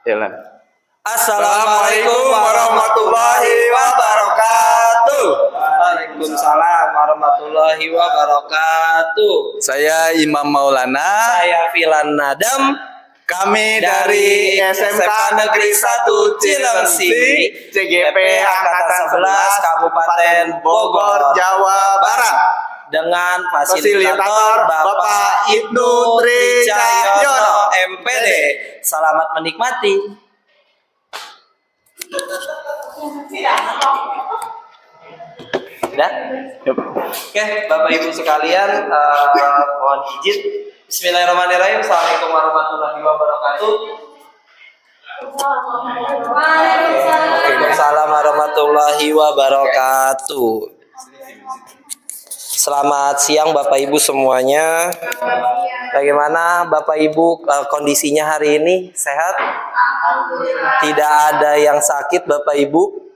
Jalan. Assalamualaikum warahmatullahi wabarakatuh. Waalaikumsalam warahmatullahi wabarakatuh. Saya Imam Maulana. Saya Filan Nadam. Kami dari SMK Negeri 1 Cilengsi, CGP Angkatan 11 Kabupaten Bogor, Jawa Barat. Dengan fasilitator Bapak Ibnu Tricahyono MPD. Selamat menikmati. Sudah? Oke, Bapak Ibu sekalian, mohon izin. Bismillahirrahmanirrahim. Assalamualaikum warahmatullahi wabarakatuh. Waalaikumsalam warahmatullahi wabarakatuh. Selamat siang Bapak Ibu semuanya. Bagaimana Bapak Ibu kondisinya hari ini? Sehat? Tidak ada yang sakit Bapak Ibu?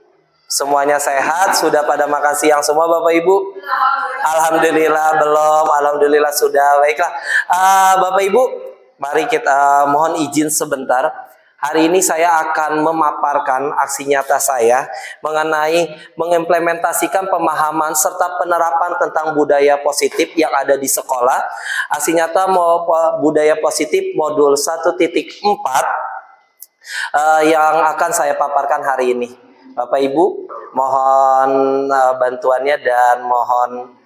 Semuanya sehat? Sudah pada makan siang semua Bapak Ibu? Alhamdulillah belum. Alhamdulillah sudah. Baiklah Bapak Ibu, mari kita mohon izin sebentar. Hari ini saya akan memaparkan aksi nyata saya mengenai mengimplementasikan pemahaman serta penerapan tentang budaya positif yang ada di sekolah. Aksi nyata budaya positif modul 1.4 yang akan saya paparkan hari ini. Bapak Ibu, mohon bantuannya dan mohon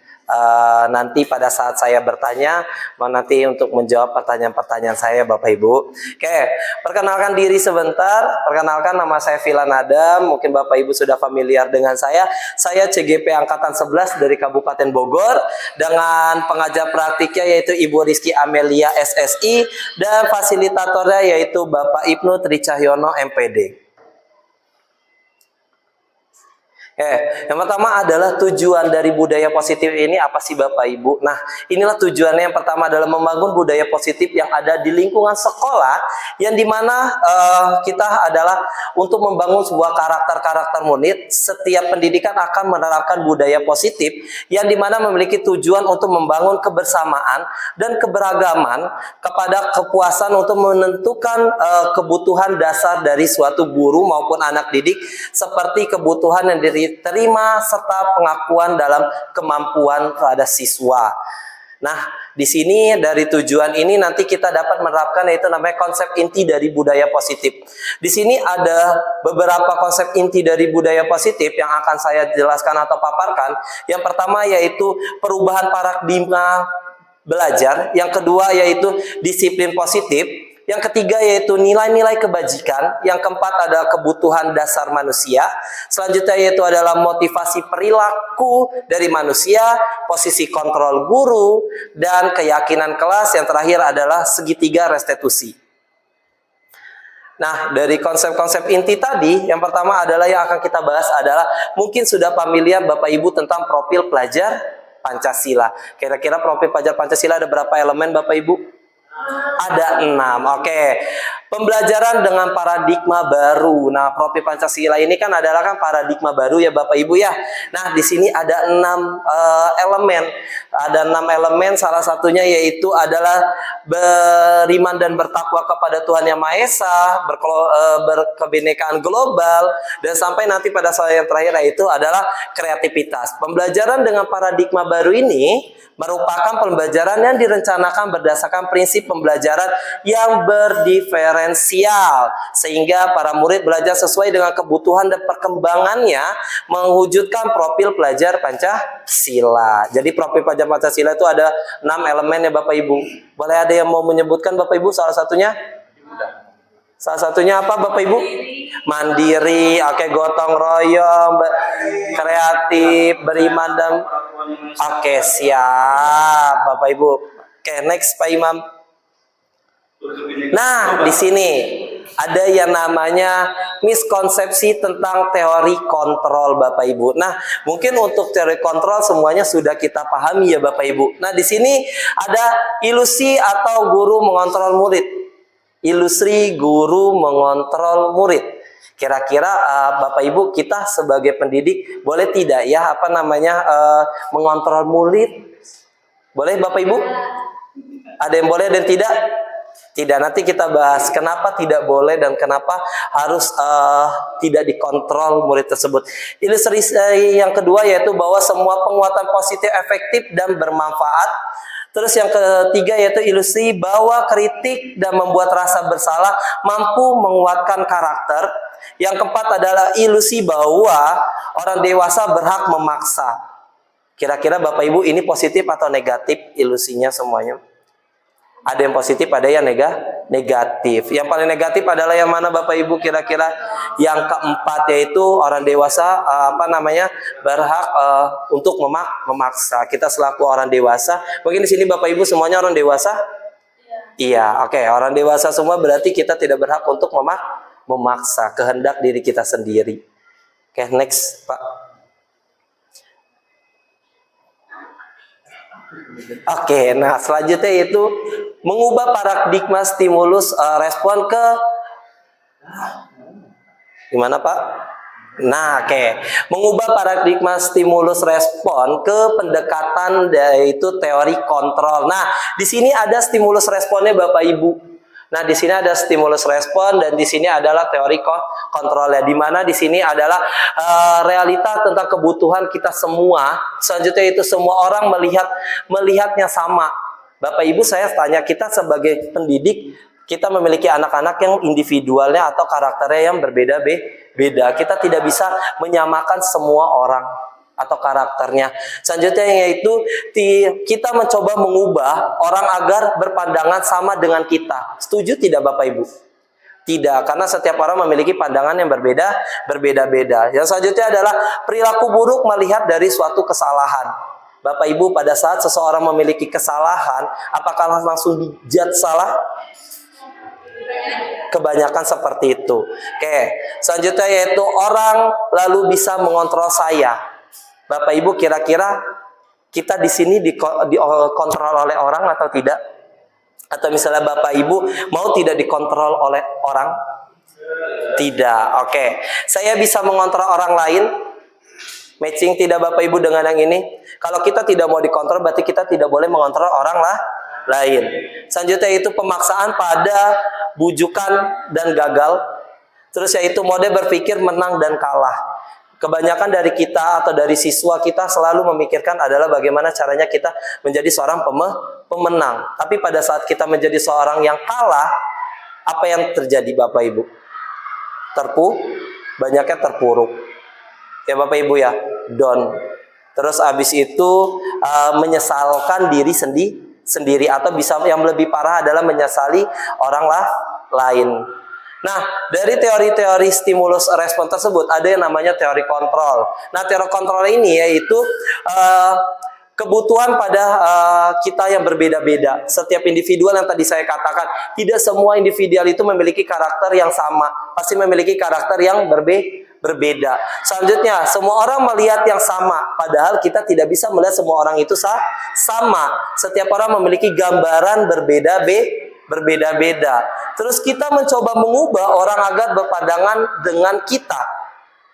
nanti pada saat saya bertanya, nanti untuk menjawab pertanyaan-pertanyaan saya Bapak Ibu. Oke, perkenalkan diri sebentar. Perkenalkan, nama saya Filan Adam. Mungkin Bapak Ibu sudah familiar dengan saya. Saya CGP Angkatan 11 dari Kabupaten Bogor. Dengan pengajar praktiknya yaitu Ibu Rizky Amelia SSI. Dan fasilitatornya yaitu Bapak Ibnu Tricahyono MPD. Yang pertama adalah tujuan dari budaya positif ini apa sih Bapak Ibu? Nah, inilah tujuannya. Yang pertama adalah membangun budaya positif yang ada di lingkungan sekolah, yang dimana kita adalah untuk membangun sebuah karakter-karakter murid. Setiap pendidikan akan menerapkan budaya positif yang dimana memiliki tujuan untuk membangun kebersamaan dan keberagaman kepada kepuasan untuk menentukan kebutuhan dasar dari suatu guru maupun anak didik, seperti kebutuhan yang diterima serta pengakuan dalam kemampuan pada siswa. Nah, di sini dari tujuan ini nanti kita dapat menerapkan yaitu namanya konsep inti dari budaya positif. Di sini ada beberapa konsep inti dari budaya positif yang akan saya jelaskan atau paparkan. Yang pertama yaitu perubahan paradigma belajar, yang kedua yaitu disiplin positif, yang ketiga yaitu nilai-nilai kebajikan, yang keempat adalah kebutuhan dasar manusia, selanjutnya yaitu adalah motivasi perilaku dari manusia, posisi kontrol guru, dan keyakinan kelas, yang terakhir adalah segitiga restitusi. Nah, dari konsep-konsep inti tadi, yang pertama adalah yang akan kita bahas adalah mungkin sudah familiar Bapak Ibu tentang profil pelajar Pancasila. Kira-kira profil pelajar Pancasila ada berapa elemen Bapak Ibu? Ada 6. Oke. Pembelajaran dengan paradigma baru. Nah, profil Pancasila ini kan adalah paradigma baru ya Bapak Ibu ya. Nah, di sini ada 6 elemen. Ada 6 elemen, salah satunya yaitu adalah beriman dan bertakwa kepada Tuhan Yang Maha Esa, berkebinekaan global, dan sampai nanti pada slide yang terakhir yaitu adalah kreativitas. Pembelajaran dengan paradigma baru ini merupakan pembelajaran yang direncanakan berdasarkan prinsip pembelajaran yang berdiferensial, sehingga para murid belajar sesuai dengan kebutuhan dan perkembangannya, mewujudkan profil pelajar Pancasila. Jadi profil pelajar Pancasila itu ada 6 elemen ya Bapak Ibu. Boleh ada yang mau menyebutkan Bapak Ibu salah satunya? Salah satunya apa Bapak Ibu? Mandiri, oke, gotong royong, kreatif, beriman dan oke, siap Bapak Ibu. Oke, next Pak Imam. Nah, di sini ada yang namanya miskonsepsi tentang teori kontrol Bapak Ibu. Nah, mungkin untuk teori kontrol semuanya sudah kita pahami ya Bapak Ibu. Nah, di sini ada ilusi atau guru mengontrol murid. Ilusi guru mengontrol murid. Kira-kira Bapak Ibu, kita sebagai pendidik boleh tidak ya mengontrol murid? Boleh Bapak Ibu? Ada yang boleh dan tidak? Tidak, nanti kita bahas kenapa tidak boleh dan kenapa harus tidak dikontrol murid tersebut. Ilustrasi yang kedua yaitu bahwa semua penguatan positif efektif dan bermanfaat. Terus yang ketiga yaitu ilustrasi bahwa kritik dan membuat rasa bersalah mampu menguatkan karakter. Yang keempat adalah ilusi bahwa orang dewasa berhak memaksa. Kira-kira Bapak Ibu ini positif atau negatif ilusinya semuanya? Ada yang positif, ada yang negatif. Yang paling negatif adalah yang mana Bapak Ibu kira-kira? Yang keempat yaitu orang dewasa berhak untuk memaksa. Kita selaku orang dewasa, mungkin di sini Bapak Ibu semuanya orang dewasa? Iya, oke. Orang dewasa semua berarti kita tidak berhak untuk memaksa kehendak diri kita sendiri. Oke, next, Pak. Oke, nah selanjutnya itu mengubah paradigma stimulus respon ke gimana Pak? Nah, oke. Mengubah paradigma stimulus respon ke pendekatan yaitu teori kontrol. Nah, di sini ada stimulus responnya Bapak Ibu. Nah, di sini ada stimulus respon dan di sini adalah teori kontrolnya. Di mana di sini adalah realita tentang kebutuhan kita semua. Selanjutnya itu semua orang melihatnya sama. Bapak Ibu saya tanya, kita sebagai pendidik, kita memiliki anak-anak yang individualnya atau karakternya yang berbeda-beda. Kita tidak bisa menyamakan semua orang atau karakternya. Selanjutnya yaitu kita mencoba mengubah orang agar berpandangan sama dengan kita. Setuju tidak Bapak Ibu? Tidak, karena setiap orang memiliki pandangan yang berbeda-beda. Yang selanjutnya adalah perilaku buruk melihat dari suatu kesalahan. Bapak Ibu, pada saat seseorang memiliki kesalahan, apakah langsung dijudge salah? Kebanyakan seperti itu. Oke, selanjutnya yaitu orang lalu bisa mengontrol saya. Bapak Ibu kira-kira kita di sini dikontrol oleh orang atau tidak? Atau misalnya Bapak Ibu mau tidak dikontrol oleh orang? Tidak. Oke. Saya bisa mengontrol orang lain? Matching tidak Bapak Ibu dengan yang ini? Kalau kita tidak mau dikontrol berarti kita tidak boleh mengontrol orang lain. Selanjutnya itu pemaksaan pada bujukan dan gagal. Terus yaitu mode berpikir menang dan kalah. Kebanyakan dari kita atau dari siswa kita selalu memikirkan adalah bagaimana caranya kita menjadi seorang pemenang. Tapi pada saat kita menjadi seorang yang kalah, apa yang terjadi Bapak Ibu? Banyaknya terpuruk. Ya Bapak Ibu ya, down. Terus habis itu menyesalkan diri sendiri atau bisa yang lebih parah adalah menyesali orang lain. Nah, dari teori-teori stimulus respon tersebut ada yang namanya teori kontrol. Nah, teori kontrol ini yaitu kebutuhan pada kita yang berbeda-beda. Setiap individual yang tadi saya katakan, tidak semua individual itu memiliki karakter yang sama. Pasti memiliki karakter yang berbeda. Selanjutnya, semua orang melihat yang sama. Padahal kita tidak bisa melihat semua orang itu sama. Setiap orang memiliki gambaran berbeda-beda. Terus kita mencoba mengubah orang agar berpandangan dengan kita.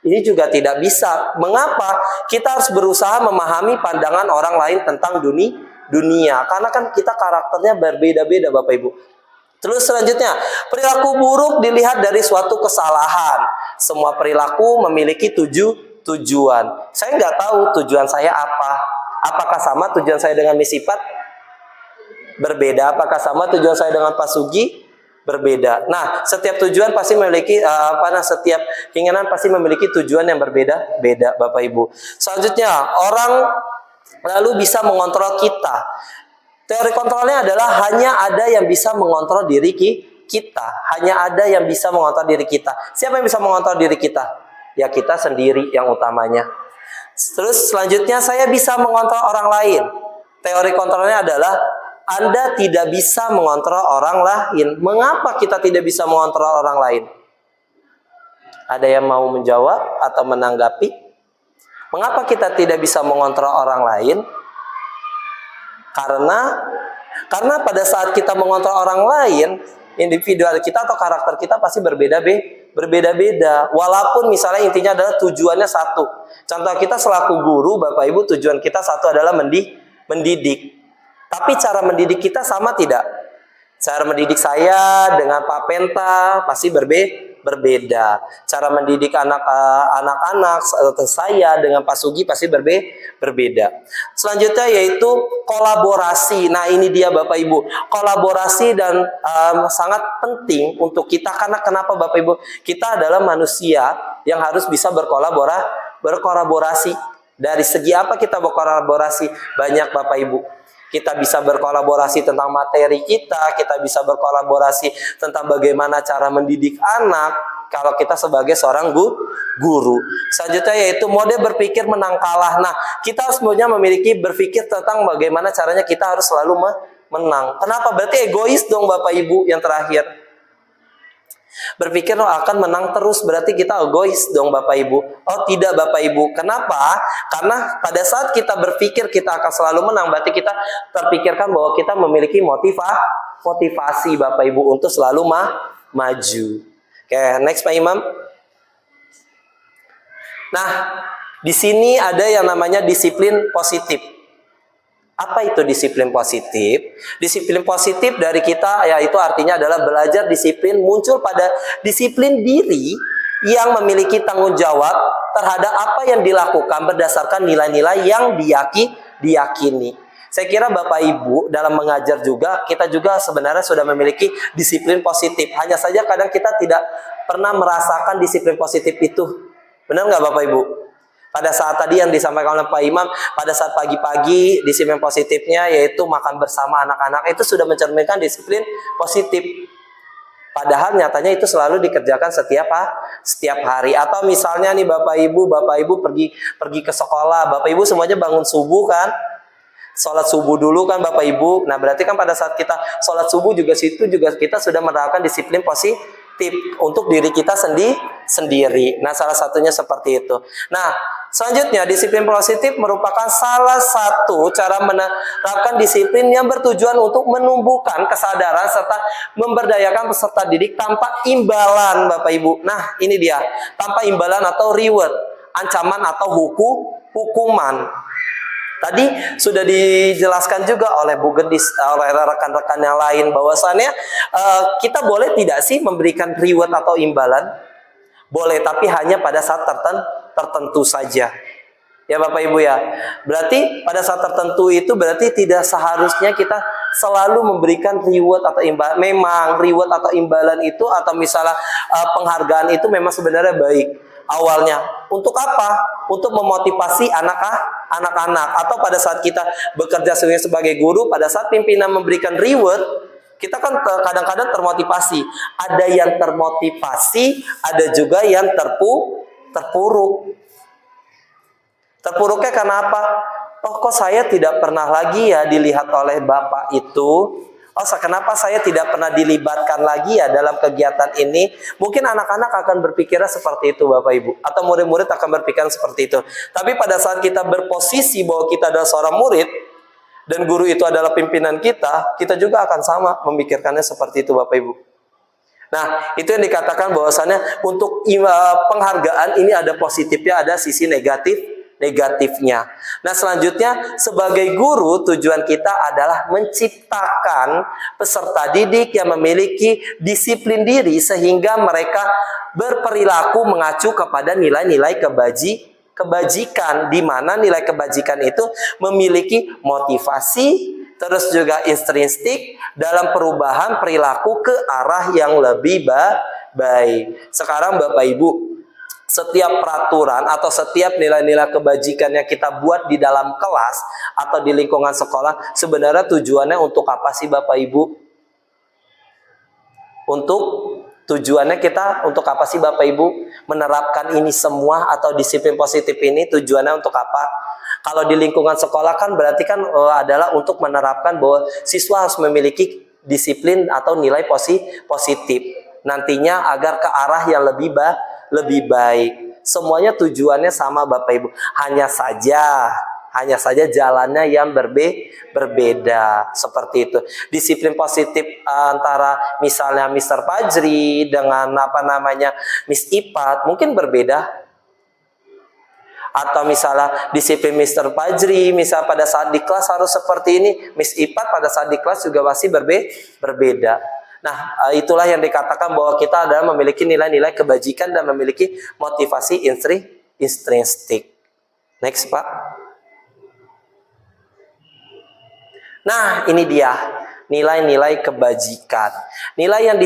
Ini juga tidak bisa. Mengapa? Kita harus berusaha memahami pandangan orang lain tentang dunia. Karena kan kita karakternya berbeda-beda Bapak Ibu. Terus selanjutnya, perilaku buruk dilihat dari suatu kesalahan. Semua perilaku memiliki tujuan. Saya nggak tahu tujuan saya apa. Apakah sama tujuan saya dengan Misipat? Berbeda. Apakah sama tujuan saya dengan Pak Sugi? Berbeda. Nah, setiap tujuan pasti memiliki setiap keinginan pasti memiliki tujuan yang berbeda-beda, Bapak Ibu. Selanjutnya, orang lalu bisa mengontrol kita. Teori kontrolnya adalah hanya ada yang bisa mengontrol diri kita. Hanya ada yang bisa mengontrol diri kita. Siapa yang bisa mengontrol diri kita? Ya kita sendiri yang utamanya. Terus selanjutnya saya bisa mengontrol orang lain. Teori kontrolnya adalah Anda tidak bisa mengontrol orang lain. Mengapa kita tidak bisa mengontrol orang lain? Ada yang mau menjawab atau menanggapi? Mengapa kita tidak bisa mengontrol orang lain? Karena pada saat kita mengontrol orang lain, individual kita atau karakter kita pasti berbeda-beda. Walaupun misalnya intinya adalah tujuannya satu. Contoh kita selaku guru, Bapak Ibu, tujuan kita satu adalah mendidik. Tapi cara mendidik kita sama tidak? Cara mendidik saya dengan Pak Penta pasti berbeda. Cara mendidik anak-anak saya dengan Pak Sugi pasti berbeda. Selanjutnya yaitu kolaborasi. Nah, ini dia Bapak Ibu. Kolaborasi dan sangat penting untuk kita karena kenapa Bapak Ibu? Kita adalah manusia yang harus bisa berkolaborasi. Dari segi apa kita berkolaborasi? Banyak Bapak Ibu. Kita bisa berkolaborasi tentang materi kita bisa berkolaborasi tentang bagaimana cara mendidik anak kalau kita sebagai seorang guru. Selanjutnya yaitu mode berpikir menang kalah. Nah, kita semuanya memiliki berpikir tentang bagaimana caranya kita harus selalu menang. Kenapa? Berarti egois dong Bapak Ibu yang terakhir. Berpikir akan menang terus berarti kita egois dong Bapak Ibu. Oh tidak Bapak Ibu. Kenapa? Karena pada saat kita berpikir kita akan selalu menang, berarti kita terpikirkan bahwa kita memiliki motivasi Bapak Ibu untuk selalu maju. Oke, next Pak Imam. Nah, di sini ada yang namanya disiplin positif. Apa itu disiplin positif? Disiplin positif dari kita yaitu artinya adalah belajar disiplin muncul pada disiplin diri yang memiliki tanggung jawab terhadap apa yang dilakukan berdasarkan nilai-nilai yang diyakini. Saya kira Bapak Ibu dalam mengajar juga kita juga sebenarnya sudah memiliki disiplin positif. Hanya saja kadang kita tidak pernah merasakan disiplin positif itu. Benar nggak Bapak Ibu? Pada saat tadi yang disampaikan oleh Pak Imam, pada saat pagi-pagi disiplin positifnya yaitu makan bersama anak-anak itu sudah mencerminkan disiplin positif. Padahal nyatanya itu selalu dikerjakan setiap hari. Atau misalnya nih Bapak Ibu pergi ke sekolah, Bapak Ibu semuanya bangun subuh kan? Sholat subuh dulu kan Bapak Ibu. Nah berarti kan pada saat kita sholat subuh juga kita sudah menerapkan disiplin positif untuk diri kita sendiri. Nah salah satunya seperti itu. Nah selanjutnya disiplin positif merupakan salah satu cara menerapkan disiplin yang bertujuan untuk menumbuhkan kesadaran serta memberdayakan peserta didik tanpa imbalan Bapak Ibu. Nah ini dia, tanpa imbalan atau reward, ancaman atau hukuman. Tadi sudah dijelaskan juga oleh Bu Gendis, oleh rekan-rekan yang lain bahwasannya kita boleh tidak sih memberikan reward atau imbalan? Boleh, tapi hanya pada saat tertentu saja. Ya Bapak Ibu ya. Berarti pada saat tertentu itu berarti tidak seharusnya kita selalu memberikan reward atau imbalan. Memang reward atau imbalan itu atau misalnya penghargaan itu memang sebenarnya baik. Awalnya untuk apa? Untuk memotivasi anak-anak atau pada saat kita bekerja sebagai guru, pada saat pimpinan memberikan reward, kita kan kadang-kadang termotivasi. Ada yang termotivasi, ada juga yang terpuruk. Terpuruknya karena apa? Oh kok saya tidak pernah lagi ya dilihat oleh Bapak itu. Oh, kenapa saya tidak pernah dilibatkan lagi ya dalam kegiatan ini? Mungkin anak-anak akan berpikirnya seperti itu Bapak Ibu. Atau murid-murid akan berpikiran seperti itu. Tapi pada saat kita berposisi bahwa kita adalah seorang murid, dan guru itu adalah pimpinan kita juga akan sama memikirkannya seperti itu Bapak Ibu. Nah, itu yang dikatakan bahwasannya untuk penghargaan ini ada positifnya, ada sisi negatifnya. Nah selanjutnya sebagai guru tujuan kita adalah menciptakan peserta didik yang memiliki disiplin diri sehingga mereka berperilaku mengacu kepada nilai-nilai kebajikan di mana nilai kebajikan itu memiliki motivasi terus juga intrinsik dalam perubahan perilaku ke arah yang lebih baik. Sekarang Bapak Ibu, setiap peraturan atau setiap nilai-nilai kebajikan yang kita buat di dalam kelas atau di lingkungan sekolah sebenarnya tujuannya untuk apa sih Bapak Ibu? Tujuannya kita untuk apa sih Bapak Ibu menerapkan ini semua atau disiplin positif ini tujuannya untuk apa? Kalau di lingkungan sekolah kan berarti kan adalah untuk menerapkan bahwa siswa harus memiliki disiplin atau nilai positif nantinya agar ke arah yang lebih baik. Semuanya tujuannya sama Bapak Ibu. Hanya saja jalannya yang berbeda seperti itu. Disiplin positif antara misalnya Mr. Fajri dengan Miss Ipat mungkin berbeda. Atau misalnya disiplin Mr. Fajri, misal pada saat di kelas harus seperti ini, Miss Ipat pada saat di kelas juga pasti berbeda. Nah, itulah yang dikatakan bahwa kita adalah memiliki nilai-nilai kebajikan dan memiliki motivasi intrinsik. Next, Pak. Nah, ini dia nilai-nilai kebajikan. Nilai yang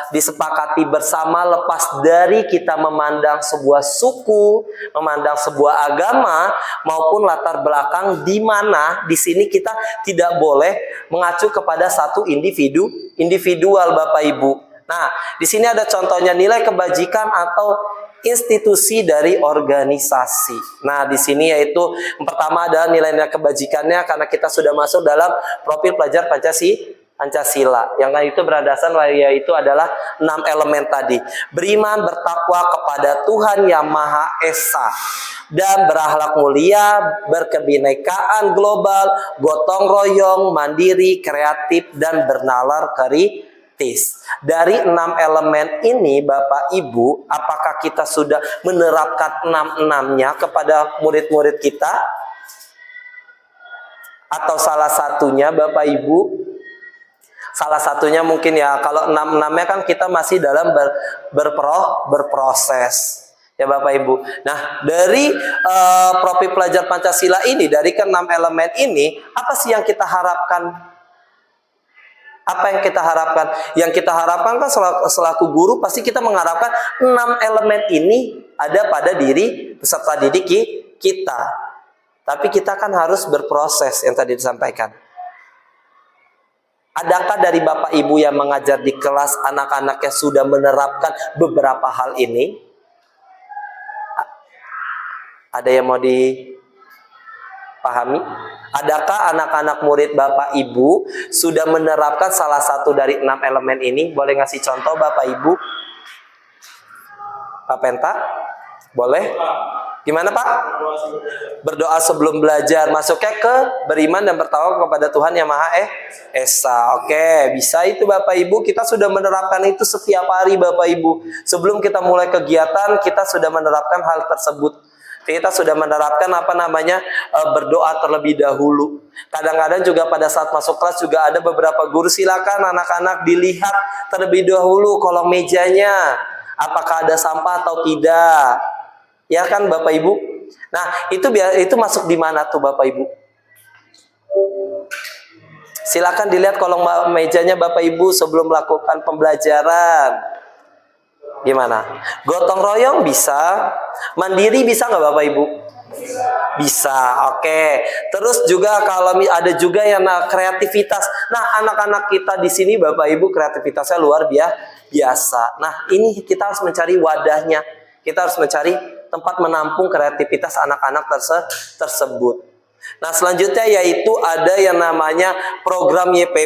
disepakati bersama lepas dari kita memandang sebuah suku, memandang sebuah agama maupun latar belakang, di mana di sini kita tidak boleh mengacu kepada satu individual Bapak Ibu. Nah, di sini ada contohnya nilai kebajikan atau institusi dari organisasi. Nah, di sini yaitu yang pertama adalah nilai-nilai kebajikannya, karena kita sudah masuk dalam profil pelajar Pancasila. Yang itu berdasarkan yaitu adalah 6 elemen tadi. Beriman, bertakwa kepada Tuhan Yang Maha Esa, dan berakhlak mulia, berkebinekaan global, gotong royong, mandiri, kreatif, dan bernalar kritis. Dari 6 elemen ini Bapak Ibu, apakah kita sudah menerapkan 6-6-nya kepada murid-murid kita? Atau salah satunya Bapak Ibu? Salah satunya mungkin ya, kalau 6-6-nya kan kita masih dalam berproses. Ya Bapak Ibu. Nah, dari profil pelajar Pancasila ini, dari ke-6 elemen ini, apa sih yang kita harapkan? Apa yang kita harapkan? Yang kita harapkan kan selaku guru pasti kita mengharapkan 6 elemen ini ada pada diri peserta didik kita. Tapi kita kan harus berproses yang tadi disampaikan. Adakah dari Bapak Ibu yang mengajar di kelas anak-anaknya sudah menerapkan beberapa hal ini? Ada yang mau dipahami? Adakah anak-anak murid Bapak Ibu sudah menerapkan salah satu dari 6 elemen ini? Boleh ngasih contoh Bapak Ibu? Pak Penta? Boleh? Gimana Pak? Berdoa sebelum belajar. Masuknya ke beriman dan bertakwa kepada Tuhan Yang Maha Esa. Oke, bisa itu Bapak Ibu. Kita sudah menerapkan itu setiap hari Bapak Ibu. Sebelum kita mulai kegiatan, kita sudah menerapkan hal tersebut. Kita sudah menerapkan berdoa terlebih dahulu. Kadang-kadang juga pada saat masuk kelas juga ada beberapa guru, silakan anak-anak dilihat terlebih dahulu kolong mejanya, apakah ada sampah atau tidak. Ya kan Bapak Ibu? Nah, itu masuk di mana tuh Bapak Ibu? Silakan dilihat kolong mejanya Bapak Ibu sebelum melakukan pembelajaran. Gimana? Gotong royong bisa, mandiri bisa nggak Bapak Ibu? Bisa, oke. Terus juga kalau ada juga yang kreativitas. Nah, anak-anak kita di sini Bapak Ibu kreativitasnya luar biasa. Nah, ini kita harus mencari wadahnya. Kita harus mencari tempat menampung kreativitas anak-anak tersebut. Nah, selanjutnya yaitu ada yang namanya program YPP,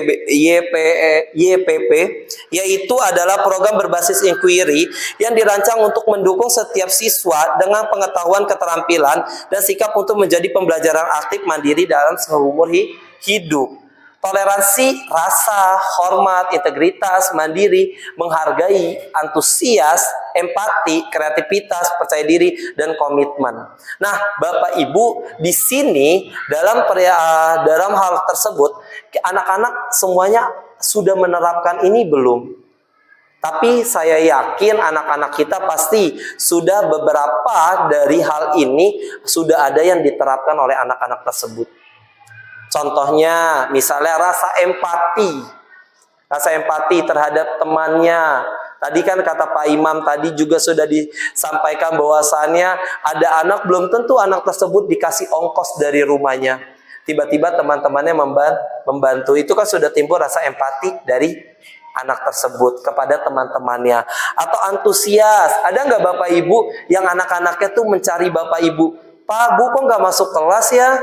yaitu adalah program berbasis inquiry yang dirancang untuk mendukung setiap siswa dengan pengetahuan, keterampilan, dan sikap untuk menjadi pembelajaran aktif mandiri dalam seumur hidup. Toleransi, rasa, hormat, integritas, mandiri, menghargai, antusias, empati, kreativitas, percaya diri, dan komitmen. Nah, Bapak Ibu, di sini dalam hal tersebut, anak-anak semuanya sudah menerapkan ini belum? Tapi saya yakin anak-anak kita pasti sudah beberapa dari hal ini sudah ada yang diterapkan oleh anak-anak tersebut. Contohnya, misalnya rasa empati terhadap temannya. Tadi kan kata Pak Imam tadi juga sudah disampaikan bahwasannya ada anak belum tentu anak tersebut dikasih ongkos dari rumahnya. Tiba-tiba teman-temannya membantu. Itu kan sudah timbul rasa empati dari anak tersebut kepada teman-temannya. Atau antusias. Ada nggak Bapak Ibu yang anak-anaknya tuh mencari Bapak Ibu? Pak, Bu kok nggak masuk kelas ya?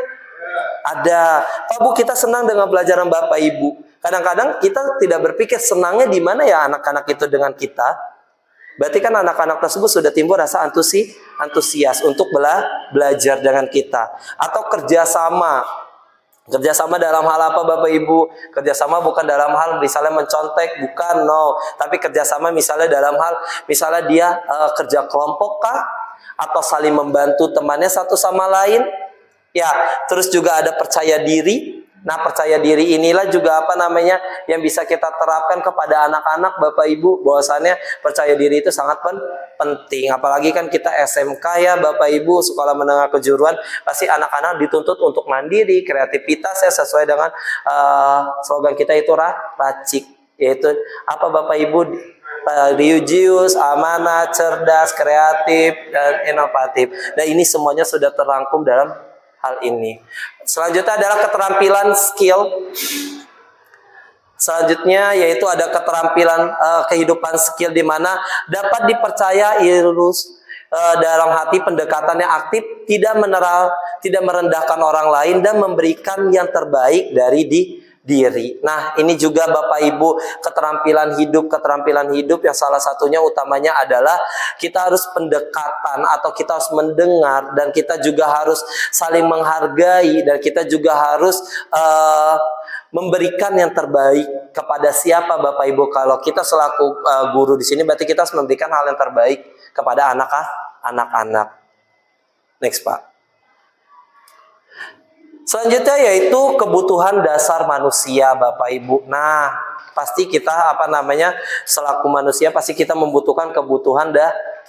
Ada. Pak Bu, kita senang dengan pelajaran Bapak Ibu. Kadang-kadang kita tidak berpikir senangnya di mana ya anak-anak itu dengan kita. Berarti kan anak-anak tersebut sudah timbul rasa antusias untuk belajar dengan kita. Atau kerjasama. Kerjasama dalam hal apa Bapak Ibu? Kerjasama bukan dalam hal misalnya mencontek, bukan, no. Tapi kerjasama misalnya dalam hal, misalnya dia kerja kelompok kah? atau saling membantu temannya satu sama lain. Ya, terus juga ada percaya diri. Nah, percaya diri inilah juga apa namanya yang bisa kita terapkan kepada anak-anak, Bapak Ibu, bahwasannya percaya diri itu sangat penting. Apalagi kan kita SMK ya, Bapak Ibu, sekolah menengah kejuruan, pasti anak-anak dituntut untuk mandiri, kreativitas ya sesuai dengan slogan kita itu racik, yaitu apa Bapak Ibu? Religius, amanah, cerdas, kreatif, dan inovatif. Nah, ini semuanya sudah terangkum dalam hal ini. Selanjutnya adalah keterampilan skill. Selanjutnya yaitu ada keterampilan kehidupan skill di mana dapat dipercaya dalam hati pendekatannya aktif, tidak merendahkan orang lain dan memberikan yang terbaik dari diri. Nah, ini juga Bapak Ibu keterampilan hidup yang salah satunya utamanya adalah kita harus pendekatan atau kita harus mendengar dan kita juga harus saling menghargai dan kita juga harus memberikan yang terbaik kepada siapa Bapak Ibu. Kalau kita selaku guru di sini berarti kita harus memberikan hal yang terbaik kepada anak-anak. Next, Pak. Selanjutnya yaitu kebutuhan dasar manusia, Bapak Ibu. Nah, pasti kita selaku manusia pasti kita membutuhkan kebutuhan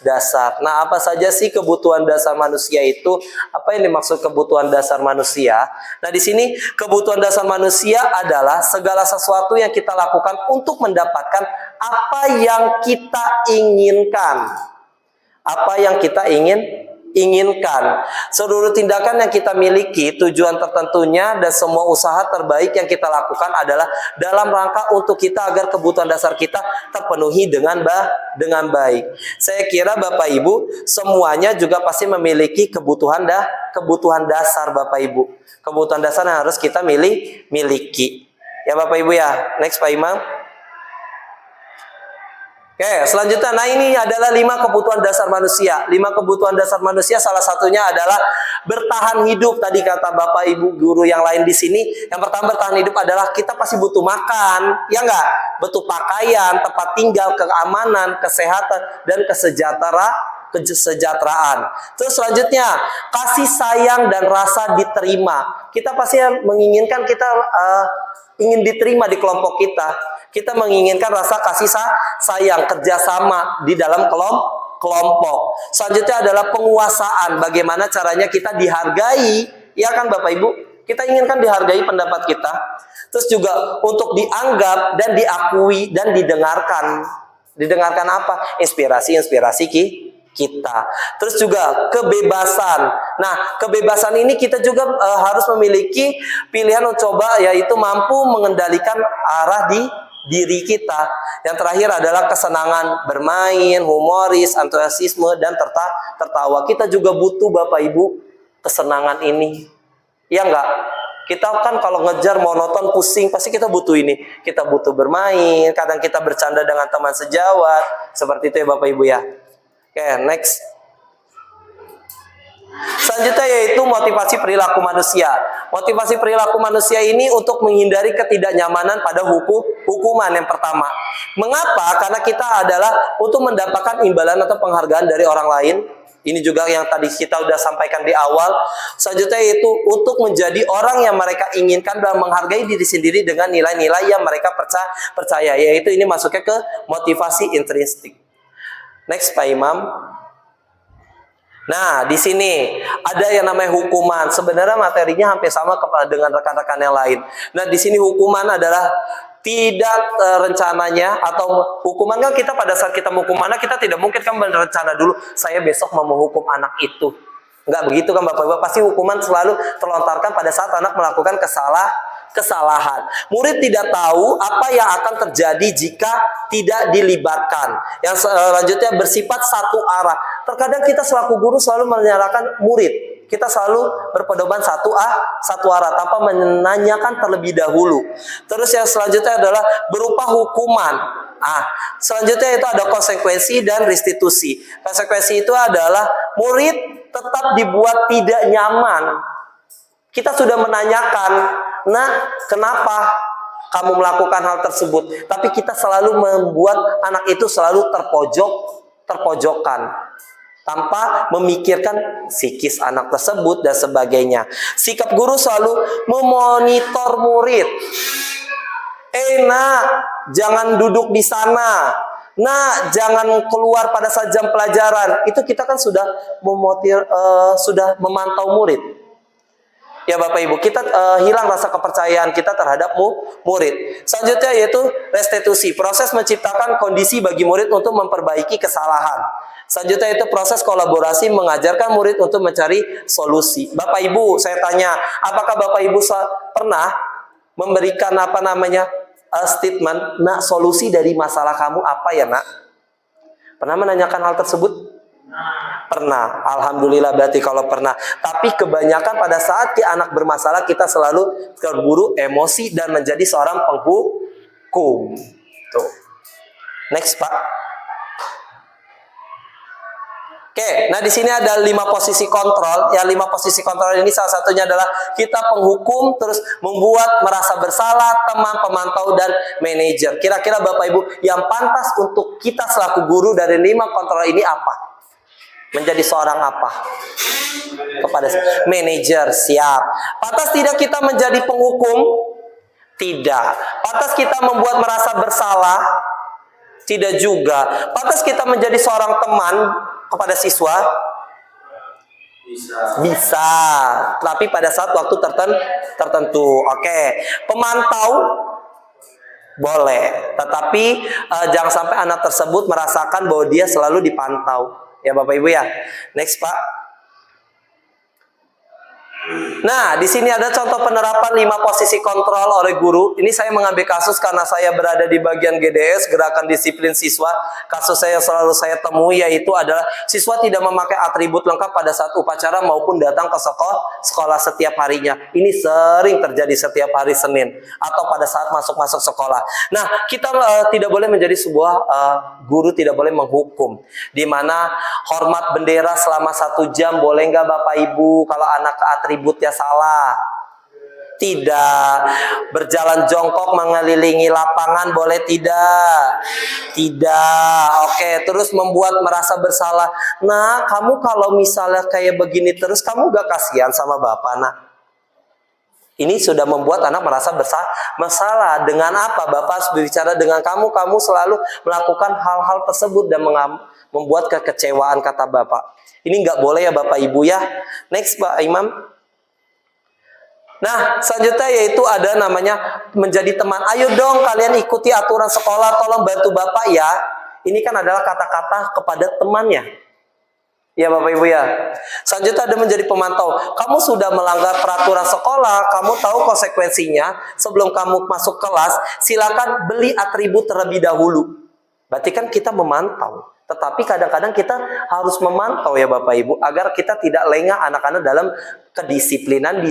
dasar. Nah, apa saja sih kebutuhan dasar manusia itu? Apa yang dimaksud kebutuhan dasar manusia? Nah, di sini kebutuhan dasar manusia adalah segala sesuatu yang kita lakukan untuk mendapatkan apa yang kita inginkan. Apa yang kita inginkan. Seluruh tindakan yang kita miliki, tujuan tertentunya dan semua usaha terbaik yang kita lakukan adalah dalam rangka untuk kita agar kebutuhan dasar kita terpenuhi dengan baik. Saya kira Bapak Ibu semuanya juga pasti memiliki kebutuhan dasar Bapak Ibu. Kebutuhan dasar yang harus kita miliki. Ya Bapak Ibu ya. Next Pak Imam. Oke, selanjutnya, nah ini adalah 5 kebutuhan dasar manusia. 5 kebutuhan dasar manusia salah satunya adalah bertahan hidup. Tadi kata Bapak Ibu guru yang lain di sini, yang pertama bertahan hidup adalah kita pasti butuh makan, ya enggak? Butuh pakaian, tempat tinggal, keamanan, kesehatan, dan kesejahteraan. Terus selanjutnya, kasih sayang dan rasa diterima. Kita pasti menginginkan kita ingin diterima di kelompok kita. Kita menginginkan rasa kasih sayang, kerjasama di dalam kelompok. Selanjutnya adalah penguasaan. Bagaimana caranya kita dihargai, ya kan Bapak Ibu? Kita inginkan dihargai pendapat kita. Terus juga untuk dianggap dan diakui dan didengarkan. Didengarkan apa? Inspirasi kita. Terus juga kebebasan. Nah, kebebasan ini kita juga harus memiliki pilihan untuk coba, yaitu mampu mengendalikan arah di diri kita. Yang terakhir adalah kesenangan bermain, humoris, antusiasme, dan tertawa. Kita juga butuh Bapak Ibu kesenangan ini. Ya enggak? Kita kan kalau ngejar monoton, pusing, pasti kita butuh ini. Kita butuh bermain, kadang kita bercanda dengan teman sejawat. Seperti itu ya Bapak Ibu ya. Oke, next. Selanjutnya yaitu motivasi perilaku manusia. Motivasi perilaku manusia ini untuk menghindari ketidaknyamanan pada hukuman yang pertama. Mengapa? Karena kita adalah untuk mendapatkan imbalan atau penghargaan dari orang lain. Ini juga yang tadi kita sudah sampaikan di awal. Selanjutnya yaitu untuk menjadi orang yang mereka inginkan dan menghargai diri sendiri dengan nilai-nilai yang mereka percaya. Yaitu ini masuknya ke motivasi intrinsik. Next Pak Imam. Nah, di sini ada yang namanya hukuman. Sebenarnya materinya hampir sama dengan rekan-rekan yang lain. Nah, di sini hukuman adalah tidak rencananya, atau hukuman kan kita pada saat kita menghukum anak, kita tidak mungkin kan berencana dulu, saya besok mau menghukum anak itu. Enggak begitu kan Bapak Ibu. Pasti hukuman selalu terlontarkan pada saat anak melakukan kesalahan. Murid tidak tahu apa yang akan terjadi jika tidak dilibatkan. Yang selanjutnya bersifat satu arah. Terkadang kita selaku guru selalu menyalahkan murid. Kita selalu berpedoman satu arah tanpa menanyakan terlebih dahulu. Terus yang selanjutnya adalah berupa hukuman. Selanjutnya itu ada konsekuensi dan restitusi. Konsekuensi itu adalah murid tetap dibuat tidak nyaman. Kita sudah menanyakan, nah kenapa kamu melakukan hal tersebut? Tapi kita selalu membuat anak itu selalu terpojokkan. tanpa memikirkan psikis anak tersebut dan sebagainya. Sikap guru selalu memonitor murid. Nak, jangan duduk di sana. Nak, jangan keluar pada saat jam pelajaran. Itu kita kan sudah sudah memantau murid. Ya Bapak Ibu, kita hilang rasa kepercayaan kita terhadap murid. Selanjutnya yaitu restitusi, proses menciptakan kondisi bagi murid untuk memperbaiki kesalahan. Selanjutnya itu proses kolaborasi mengajarkan murid untuk mencari solusi. Bapak Ibu, saya tanya, apakah Bapak Ibu pernah memberikan statement, nak, solusi dari masalah kamu apa ya nak? Pernah menanyakan hal tersebut? Pernah. Alhamdulillah berarti kalau pernah. Tapi kebanyakan pada saat anak bermasalah kita selalu terburu emosi dan menjadi seorang penghukum. Tuh. Next Pak. Oke, nah di sini ada 5 posisi kontrol. Ya, 5 posisi kontrol ini salah satunya adalah kita penghukum, terus membuat merasa bersalah, teman, pemantau, dan manajer. Kira-kira Bapak Ibu yang pantas untuk kita selaku guru dari 5 kontrol ini apa? Menjadi seorang apa? Kepada manajer, siap. Pantas tidak kita menjadi penghukum? Tidak. Pantas kita membuat merasa bersalah? Tidak juga. Pantas kita menjadi seorang teman kepada siswa? Bisa. Tapi pada saat waktu tertentu. Oke. Pemantau? Boleh. Tetapi jangan sampai anak tersebut merasakan bahwa dia selalu dipantau. Ya Bapak Ibu ya. Next Pak. Nah, di sini ada contoh penerapan 5 posisi kontrol oleh guru. Ini saya mengambil kasus karena saya berada di bagian GDS, Gerakan Disiplin Siswa. Kasus saya yang selalu saya temui yaitu adalah siswa tidak memakai atribut lengkap pada saat upacara maupun datang ke sekolah setiap harinya. Ini sering terjadi setiap hari Senin atau pada saat masuk sekolah. Nah, kita tidak boleh menjadi sebuah guru, tidak boleh menghukum. Di mana hormat bendera selama 1 jam, boleh nggak Bapak Ibu kalau anak atributnya salah? Tidak. Berjalan jongkok mengelilingi lapangan boleh tidak? Tidak. Oke, terus membuat merasa bersalah. Nah, kamu kalau misalnya kayak begini terus, kamu gak kasihan sama Bapak, nak? Ini sudah membuat anak merasa bersalah. Dengan apa? Bapak harus berbicara dengan kamu selalu melakukan hal-hal tersebut dan membuat kekecewaan, kata Bapak. Ini nggak boleh ya Bapak Ibu ya. Next Pak Imam. Nah, selanjutnya yaitu ada namanya menjadi teman. Ayo dong kalian ikuti aturan sekolah, tolong bantu Bapak ya. Ini kan adalah kata-kata kepada temannya. Ya Bapak Ibu ya. Selanjutnya ada menjadi pemantau. Kamu sudah melanggar peraturan sekolah, kamu tahu konsekuensinya. Sebelum kamu masuk kelas, silakan beli atribut terlebih dahulu. Berarti kan kita memantau. Tetapi kadang-kadang kita harus memantau ya Bapak Ibu agar kita tidak lengah anak-anak dalam kedisiplinan di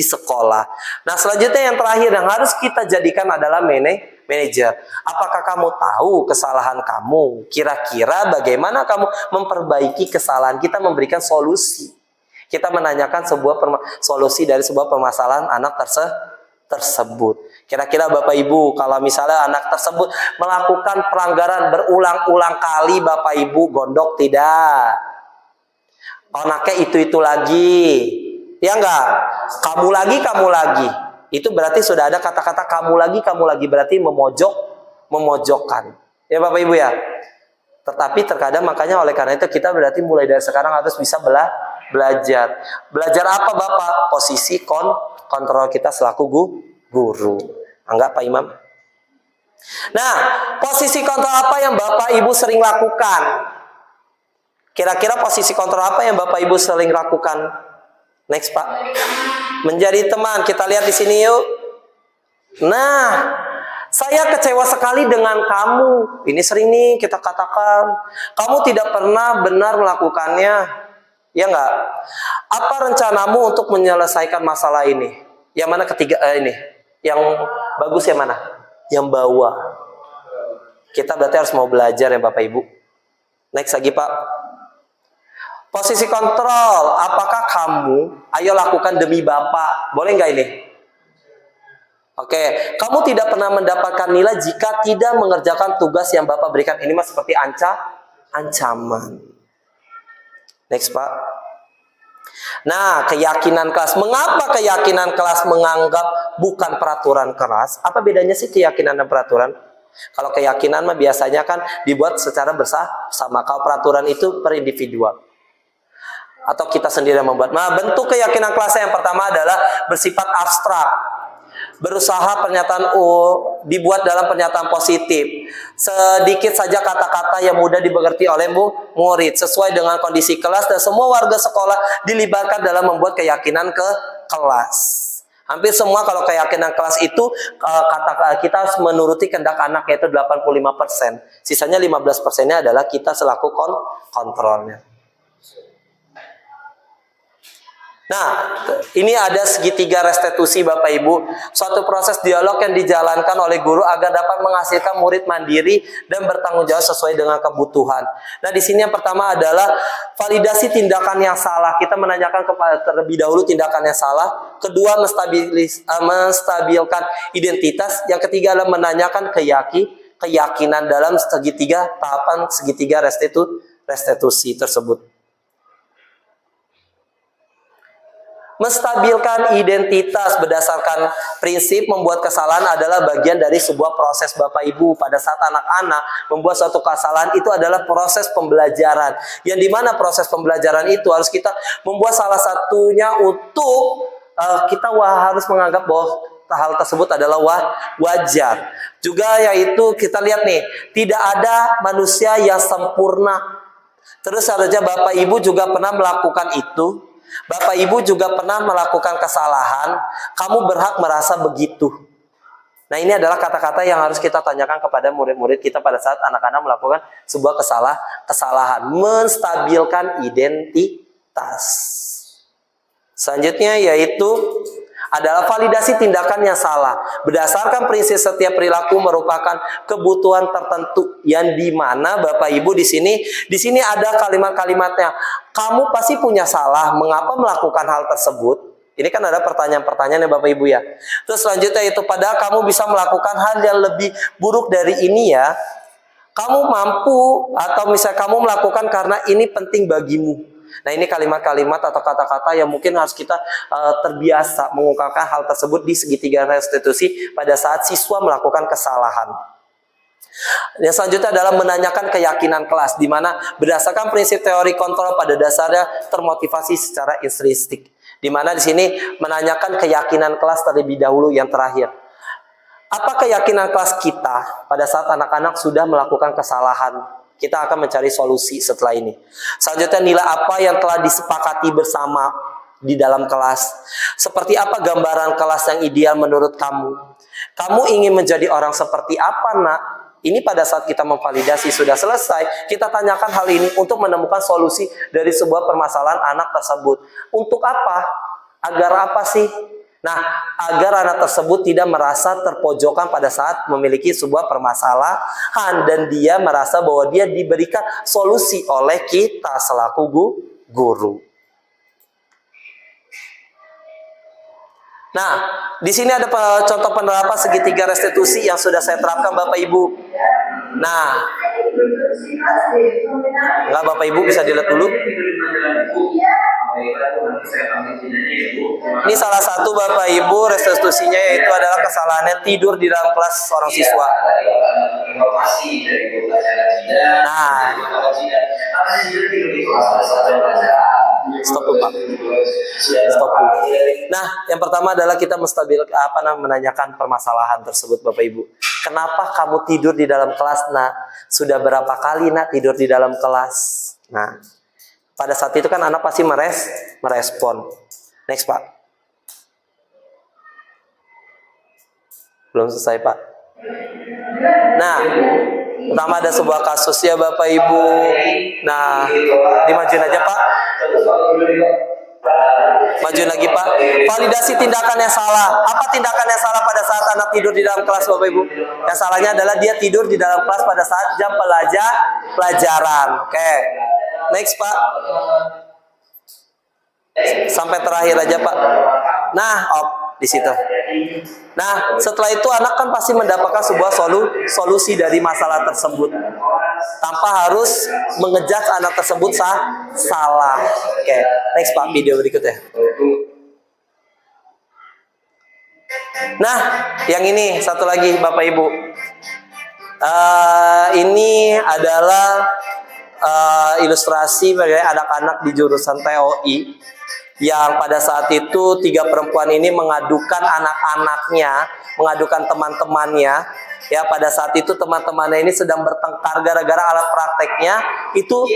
sekolah. Nah, selanjutnya yang terakhir yang harus kita jadikan adalah manajer. Apakah kamu tahu kesalahan kamu? Kira-kira bagaimana kamu memperbaiki kesalahan? Kita memberikan solusi. Kita menanyakan sebuah solusi dari sebuah permasalahan anak tersebut. Kira-kira Bapak Ibu, kalau misalnya anak tersebut melakukan pelanggaran berulang-ulang kali, Bapak Ibu gondok tidak? Anaknya itu lagi. Ya enggak? Kamu lagi. Itu berarti sudah ada kata-kata kamu lagi, berarti memojokkan. Ya Bapak Ibu ya. Tetapi terkadang makanya oleh karena itu kita berarti mulai dari sekarang harus bisa belajar. Belajar apa Bapak? Posisi kontrol kita selaku guru. Enggak Pak Imam? Nah, posisi kontrol apa yang Bapak Ibu sering lakukan? Kira-kira posisi kontrol apa yang Bapak Ibu sering lakukan? Next Pak. Menjadi teman. Kita lihat di sini yuk. Nah, saya kecewa sekali dengan kamu. Ini sering nih kita katakan. Kamu tidak pernah benar melakukannya. Ya enggak? Apa rencanamu untuk menyelesaikan masalah ini? Yang mana ketiga ini? Yang bagus yang mana? Yang bawah. Kita berarti harus mau belajar ya Bapak Ibu. Next lagi Pak. Posisi kontrol, apakah kamu, ayo lakukan demi Bapak, boleh nggak ini? Oke, kamu tidak pernah mendapatkan nilai jika tidak mengerjakan tugas yang Bapak berikan. Ini mah seperti ancaman. Next, Pak. Nah, keyakinan kelas. Mengapa keyakinan kelas menganggap bukan peraturan kelas? Apa bedanya sih keyakinan dan peraturan? Kalau keyakinan mah biasanya kan dibuat secara bersama. Kalau peraturan itu per individual. Atau kita sendiri yang membuat. Nah, bentuk keyakinan kelasnya yang pertama adalah bersifat abstrak. Berusaha pernyataan dibuat dalam pernyataan positif. Sedikit saja kata-kata yang mudah dimengerti oleh murid sesuai dengan kondisi kelas, dan semua warga sekolah dilibatkan dalam membuat keyakinan ke kelas. Hampir semua kalau keyakinan kelas itu kita harus menuruti kehendak anak, yaitu 85%. Sisanya 15%-nya adalah kita selaku kontrolnya. Nah, ini ada segitiga restitusi Bapak Ibu. Suatu proses dialog yang dijalankan oleh guru agar dapat menghasilkan murid mandiri dan bertanggung jawab sesuai dengan kebutuhan. Nah, di sini yang pertama adalah validasi tindakan yang salah. Kita menanyakan kepada terlebih dahulu tindakan yang salah. Kedua, menstabilkan identitas. Yang ketiga adalah menanyakan keyakinan dalam tahapan segitiga restitusi tersebut. Menstabilkan identitas berdasarkan prinsip membuat kesalahan adalah bagian dari sebuah proses Bapak Ibu. Pada saat anak-anak membuat suatu kesalahan, itu adalah proses pembelajaran. Yang dimana proses pembelajaran itu harus kita membuat salah satunya untuk kita harus menganggap bahwa hal tersebut adalah wajar. Juga yaitu kita lihat nih, tidak ada manusia yang sempurna. Terus saja Bapak Ibu juga pernah melakukan itu. Bapak Ibu juga pernah melakukan kesalahan. Kamu berhak merasa begitu. Nah, ini adalah kata-kata yang harus kita tanyakan kepada murid-murid kita pada saat anak-anak melakukan sebuah kesalahan. Menstabilkan identitas. Selanjutnya yaitu adalah validasi tindakan yang salah. Berdasarkan prinsip setiap perilaku merupakan kebutuhan tertentu, yang dimana Bapak Ibu di sini ada kalimat-kalimatnya. Kamu pasti punya salah, mengapa melakukan hal tersebut? Ini kan ada pertanyaan-pertanyaan ya Bapak Ibu ya. Terus selanjutnya itu, padahal kamu bisa melakukan hal yang lebih buruk dari ini ya. Kamu mampu, atau misalnya kamu melakukan karena ini penting bagimu. Nah, ini kalimat-kalimat atau kata-kata yang mungkin harus kita terbiasa mengungkapkan hal tersebut di segitiga restitusi pada saat siswa melakukan kesalahan. Yang selanjutnya adalah menanyakan keyakinan kelas, di mana berdasarkan prinsip teori kontrol pada dasarnya termotivasi secara intrinsik. Di mana di sini menanyakan keyakinan kelas terlebih dahulu yang terakhir. Apa keyakinan kelas kita pada saat anak-anak sudah melakukan kesalahan? Kita akan mencari solusi setelah ini. Selanjutnya, nilai apa yang telah disepakati bersama di dalam kelas? Seperti apa gambaran kelas yang ideal menurut kamu? Kamu ingin menjadi orang seperti apa, nak? Ini pada saat kita memvalidasi sudah selesai, kita tanyakan hal ini untuk menemukan solusi dari sebuah permasalahan anak tersebut. Untuk apa? Agar apa sih? Nah, agar anak tersebut tidak merasa terpojokan pada saat memiliki sebuah permasalahan, dan dia merasa bahwa dia diberikan solusi oleh kita selaku guru. Nah, di sini ada contoh penerapan segitiga restitusi yang sudah saya terapkan Bapak Ibu. Nah, enggak Bapak Ibu bisa dilihat dulu. Ini salah satu Bapak Ibu restitusinya, yaitu adalah kesalahannya tidur di dalam kelas seorang siswa. Nah, stop Pak. Stop. Nah, yang pertama adalah kita menanyakan permasalahan tersebut Bapak Ibu. Kenapa kamu tidur di dalam kelas, nak? Sudah berapa kali nak tidur di dalam kelas? Nah, pada saat itu kan anak pasti merespon. Next Pak. Belum selesai Pak. Nah, pertama ada sebuah kasus ya Bapak Ibu. Nah, dimajuin aja Pak. Majuin lagi Pak. Validasi tindakan yang salah. Apa tindakan yang salah pada saat anak tidur di dalam kelas Bapak Ibu? Yang salahnya adalah dia tidur di dalam kelas pada saat jam pelajaran. Oke. Next Pak. Sampai terakhir aja Pak. Nah, di situ. Nah, setelah itu anak kan pasti mendapatkan sebuah solusi dari masalah tersebut. tanpa harus mengejudge anak tersebut salah. Oke, next Pak, video berikutnya. Nah, yang ini satu lagi Bapak Ibu. Ini adalah ilustrasi bagaimana anak-anak di jurusan TOI yang pada saat itu 3 perempuan ini mengadukan anak-anaknya, mengadukan teman-temannya. Ya, pada saat itu teman-temannya ini sedang bertengkar gara-gara alat prakteknya itu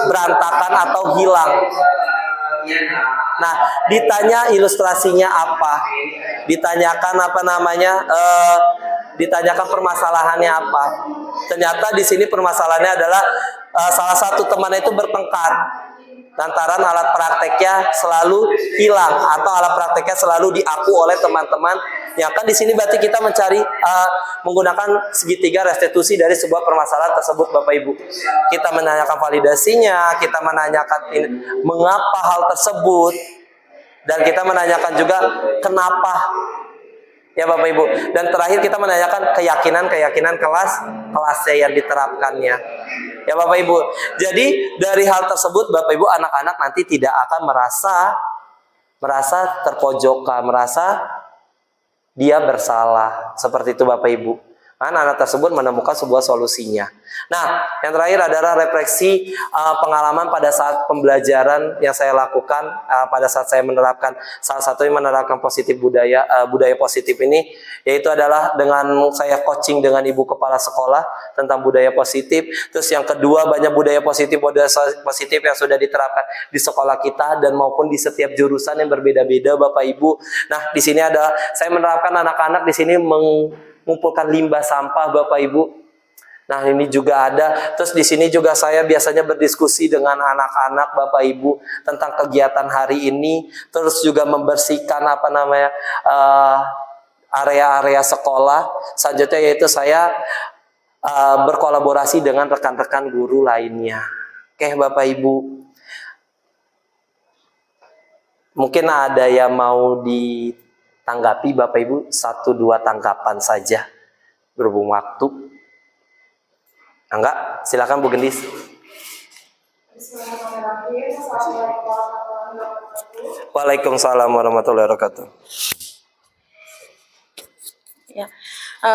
berantakan atau hilang. Nah, ditanya ilustrasinya apa? Ditanyakan apa namanya? Ditanyakan permasalahannya apa? Ternyata di sini permasalahannya adalah salah satu temannya itu bertengkar lantaran alat prakteknya selalu hilang atau alat prakteknya selalu diaku oleh teman-teman. Ya kan di sini berarti kita mencari menggunakan segitiga restitusi dari sebuah permasalahan tersebut Bapak Ibu. Kita menanyakan validasinya, kita menanyakan mengapa hal tersebut, dan kita menanyakan juga kenapa. Ya Bapak Ibu. Dan terakhir kita menanyakan keyakinan kelasnya yang diterapkannya. Ya Bapak Ibu. Jadi dari hal tersebut Bapak Ibu, anak-anak nanti tidak akan merasa terpojokkan, merasa dia bersalah. Seperti itu Bapak Ibu. Anak-anak tersebut menemukan sebuah solusinya. Nah, yang terakhir adalah refleksi pengalaman pada saat pembelajaran yang saya lakukan pada saat saya menerapkan, salah satunya menerapkan budaya positif ini, yaitu adalah dengan saya coaching dengan ibu kepala sekolah tentang budaya positif. Terus yang kedua, banyak budaya positif yang sudah diterapkan di sekolah kita dan maupun di setiap jurusan yang berbeda-beda Bapak Ibu. Nah, di sini ada saya menerapkan anak-anak di sini mengumpulkan limbah sampah Bapak Ibu. Nah, ini juga ada. Terus di sini juga saya biasanya berdiskusi dengan anak-anak Bapak Ibu tentang kegiatan hari ini. Terus juga membersihkan area-area sekolah. Selanjutnya yaitu saya berkolaborasi dengan rekan-rekan guru lainnya. Oke Bapak Ibu. Mungkin ada yang mau ditanggapi Bapak Ibu, 1-2 tanggapan saja berhubung waktu. Enggak, silakan Bu Gendis. Waalaikumsalam warahmatullahi wabarakatuh. Ya.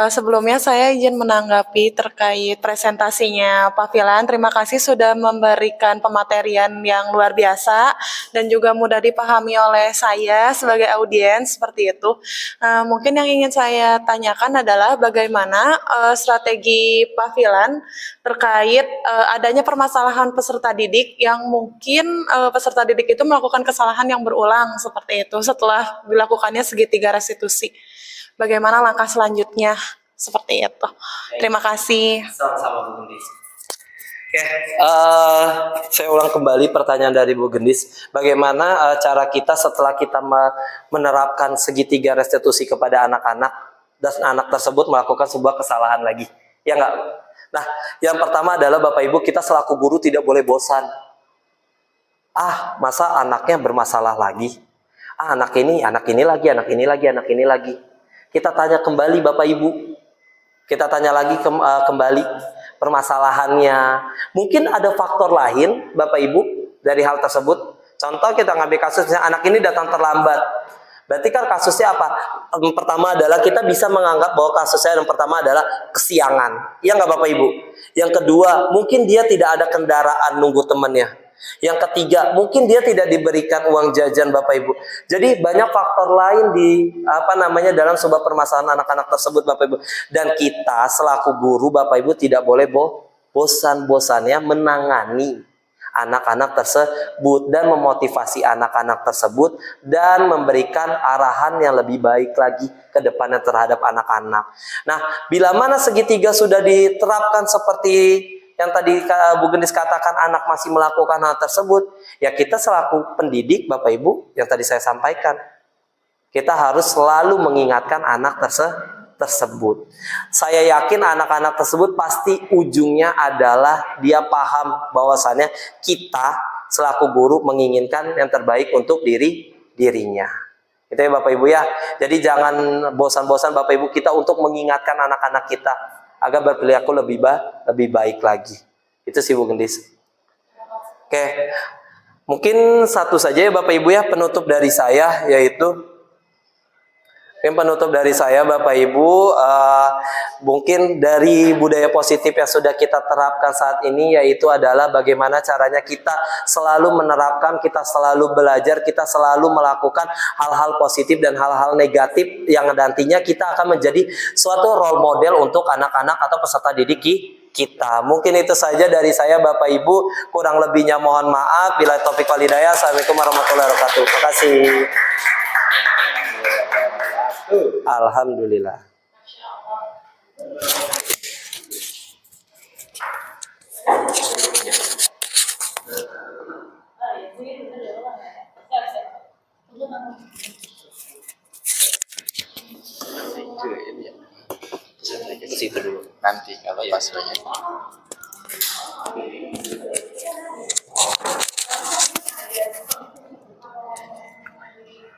Sebelumnya saya izin menanggapi terkait presentasinya Pak Filan. Terima kasih sudah memberikan pematerian yang luar biasa dan juga mudah dipahami oleh saya sebagai audiens seperti itu. Mungkin yang ingin saya tanyakan adalah bagaimana strategi Pak Filan terkait adanya permasalahan peserta didik yang mungkin peserta didik itu melakukan kesalahan yang berulang seperti itu setelah dilakukannya segitiga restitusi. Bagaimana langkah selanjutnya seperti itu. Terima kasih. Sama-sama Bu Gendis. Oke, saya ulang kembali pertanyaan dari Bu Gendis. Bagaimana cara kita setelah kita menerapkan segitiga restitusi kepada anak-anak dan anak tersebut melakukan sebuah kesalahan lagi? Ya enggak? Nah, yang pertama adalah Bapak Ibu, kita selaku guru tidak boleh bosan. Masa anaknya bermasalah lagi? Anak ini lagi. Kita tanya kembali Bapak Ibu. Kita tanya lagi kembali permasalahannya. Mungkin ada faktor lain Bapak Ibu dari hal tersebut. Contoh kita ngambil kasusnya anak ini datang terlambat. Berarti kan kasusnya apa? Yang pertama adalah kita bisa menganggap bahwa kasusnya yang pertama adalah kesiangan. Iya nggak Bapak Ibu? Yang kedua, mungkin dia tidak ada kendaraan nunggu temannya. Yang ketiga, mungkin dia tidak diberikan uang jajan Bapak Ibu. Jadi banyak faktor lain dalam sebuah permasalahan anak-anak tersebut Bapak Ibu. Dan kita selaku guru Bapak Ibu tidak boleh bosan-bosannya menangani anak-anak tersebut dan memotivasi anak-anak tersebut dan memberikan arahan yang lebih baik lagi ke depannya terhadap anak-anak. Nah, bila mana segitiga sudah diterapkan seperti yang tadi Bu Gendis katakan, anak masih melakukan hal tersebut, ya kita selaku pendidik Bapak Ibu yang tadi saya sampaikan, kita harus selalu mengingatkan anak tersebut. Saya yakin anak-anak tersebut pasti ujungnya adalah dia paham bahwasannya kita selaku guru menginginkan yang terbaik untuk dirinya. Itu ya Bapak Ibu ya. Jadi jangan bosan-bosan Bapak Ibu kita untuk mengingatkan anak-anak kita agar berperilaku lebih baik lagi. Itu sih Bu Gendis. Oke, mungkin satu saja ya Bapak Ibu ya penutup dari saya, yaitu Bapak Ibu, mungkin dari budaya positif yang sudah kita terapkan saat ini, yaitu adalah bagaimana caranya kita selalu menerapkan, kita selalu belajar, kita selalu melakukan hal-hal positif dan hal-hal negatif yang nantinya kita akan menjadi suatu role model untuk anak-anak atau peserta didik kita. Mungkin itu saja dari saya Bapak Ibu, kurang lebihnya mohon maaf. Bila taufiq wal hidayah. Assalamualaikum warahmatullahi wabarakatuh. Terima kasih. Alhamdulillah. Ke situ dulu. Nanti kalau pas banyak.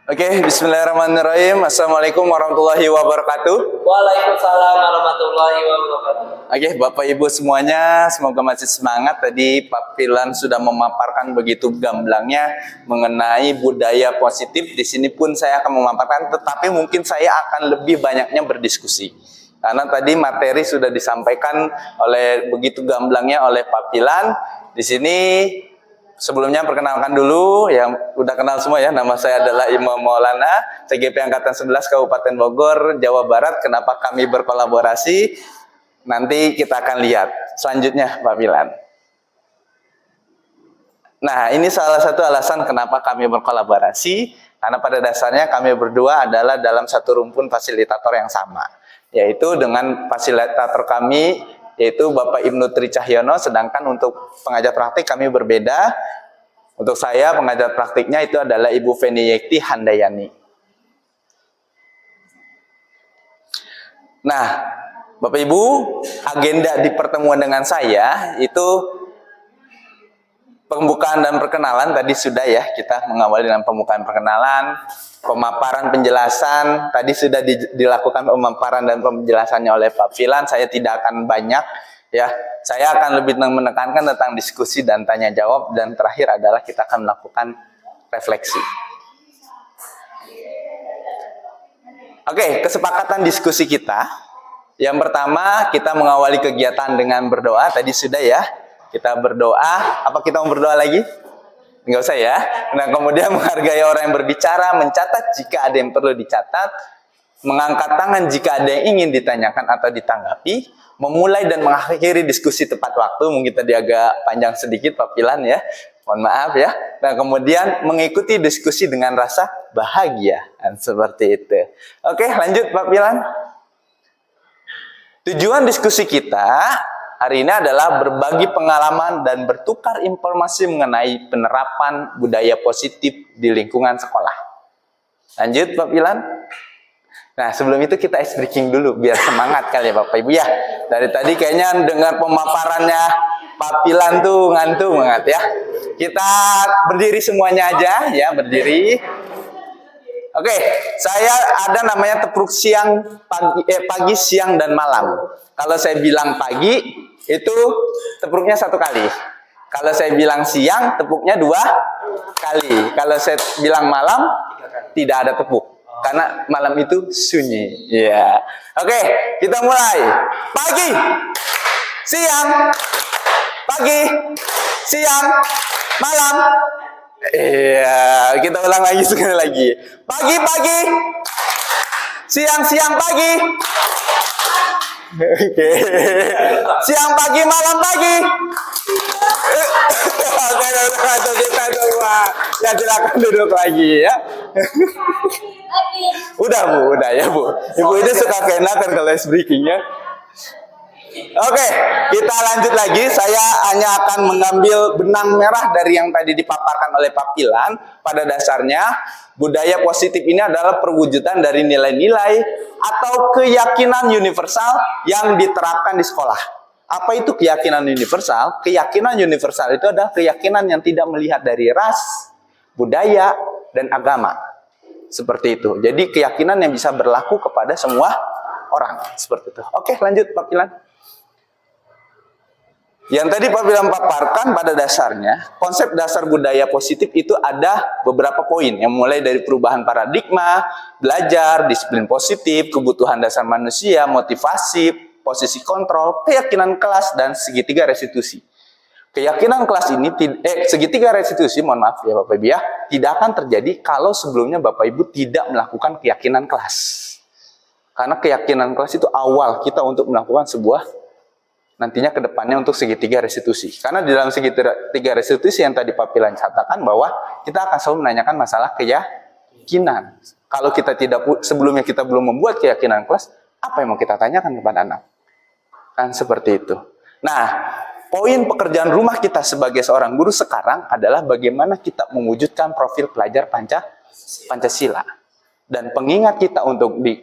Oke, bismillahirrahmanirrahim. Assalamualaikum warahmatullahi wabarakatuh. Waalaikumsalam warahmatullahi wabarakatuh. Oke, Bapak Ibu semuanya, semoga masih semangat. Tadi Pak Pilan sudah memaparkan begitu gamblangnya mengenai budaya positif. Di sini pun saya akan memaparkan, tetapi mungkin saya akan lebih banyaknya berdiskusi. Karena tadi materi sudah disampaikan oleh begitu gamblangnya oleh Pak Pilan. Di sini sebelumnya perkenalkan dulu, yang udah kenal semua ya, nama saya adalah Imam Maulana, CGP Angkatan 11 Kabupaten Bogor, Jawa Barat. Kenapa kami berkolaborasi? Nanti kita akan lihat selanjutnya Pak Pilan. Nah, ini salah satu alasan kenapa kami berkolaborasi, karena pada dasarnya kami berdua adalah dalam satu rumpun fasilitator yang sama, yaitu dengan fasilitator kami, yaitu Bapak Ibnu Tri Cahyono, sedangkan untuk pengajar praktik kami berbeda. Untuk saya pengajar praktiknya itu adalah Ibu Feni Yekti Handayani. Nah, Bapak Ibu, agenda di pertemuan dengan saya itu pembukaan dan perkenalan tadi sudah ya, kita mengawali dengan pembukaan perkenalan, pemaparan penjelasan, tadi sudah dilakukan pemaparan dan penjelasannya oleh Pak Pilan. Saya tidak akan banyak ya, saya akan lebih menekankan tentang diskusi dan tanya jawab, dan terakhir adalah kita akan melakukan refleksi. Oke, kesepakatan diskusi kita. Yang pertama, kita mengawali kegiatan dengan berdoa. Tadi sudah ya, kita berdoa. Apa kita mau berdoa lagi? Enggak usah ya. Nah, kemudian menghargai orang yang berbicara, mencatat jika ada yang perlu dicatat, mengangkat tangan jika ada yang ingin ditanyakan atau ditanggapi, memulai dan mengakhiri diskusi tepat waktu. Mungkin tadi agak panjang sedikit Pak Pilan ya, mohon maaf ya. Nah, kemudian mengikuti diskusi dengan rasa bahagia, dan seperti itu. Oke, lanjut Pak Pilan. Tujuan diskusi kita hari ini adalah berbagi pengalaman dan bertukar informasi mengenai penerapan budaya positif di lingkungan sekolah. Lanjut Pak Pilan. Nah, sebelum itu kita ice breaking dulu biar semangat kali ya Bapak Ibu ya. Dari tadi kayaknya dengar pemaparannya Pak Pilan tuh ngantuk banget ya. Kita berdiri semuanya aja ya, berdiri. Oke, saya ada namanya tepruk siang, pagi, siang, dan malam. Kalau saya bilang pagi, itu tepuknya 1 kali. Kalau saya bilang siang, tepuknya 2 kali. Kalau saya bilang malam, tidak ada tepuk. Karena malam itu sunyi. Ya. Oke, kita mulai. Pagi, siang, pagi, siang, malam. Iya, kita ulang lagi sekali lagi. Pagi, pagi, siang, siang, pagi. Oke. Siang, pagi, malam, pagi. Oke, kita semua. Ya, silakan duduk lagi ya. Udah Bu, udah ya Bu. Ibu ini suka keenakan kalau ice breaking ya. Oke, kita lanjut lagi. Saya hanya akan mengambil benang merah dari yang tadi dipaparkan oleh Pak Pilan. Pada dasarnya, budaya positif ini adalah perwujudan dari nilai-nilai atau keyakinan universal yang diterapkan di sekolah. Apa itu keyakinan universal? Keyakinan universal itu adalah keyakinan yang tidak melihat dari ras, budaya, dan agama. Seperti itu. Jadi keyakinan yang bisa berlaku kepada semua orang. Seperti itu. Oke, lanjut Pak Pilan. Yang tadi Pak Wilam paparkan pada dasarnya, konsep dasar budaya positif itu ada beberapa poin, yang mulai dari perubahan paradigma, belajar, disiplin positif, kebutuhan dasar manusia, motivasi, posisi kontrol, keyakinan kelas, dan segitiga restitusi. Keyakinan kelas ini, segitiga restitusi, mohon maaf ya Bapak Ibu ya, tidak akan terjadi kalau sebelumnya Bapak Ibu tidak melakukan keyakinan kelas. Karena keyakinan kelas itu awal kita untuk melakukan sebuah nantinya ke depannya untuk segitiga restitusi. Karena di dalam segitiga restitusi yang tadi Pak Pilan katakan bahwa kita akan selalu menanyakan masalah keyakinan. Kalau kita sebelumnya kita belum membuat keyakinan kelas, apa yang mau kita tanyakan kepada anak? Kan seperti itu. Nah, poin pekerjaan rumah kita sebagai seorang guru sekarang adalah bagaimana kita mewujudkan profil pelajar Pancasila. Dan pengingat kita untuk di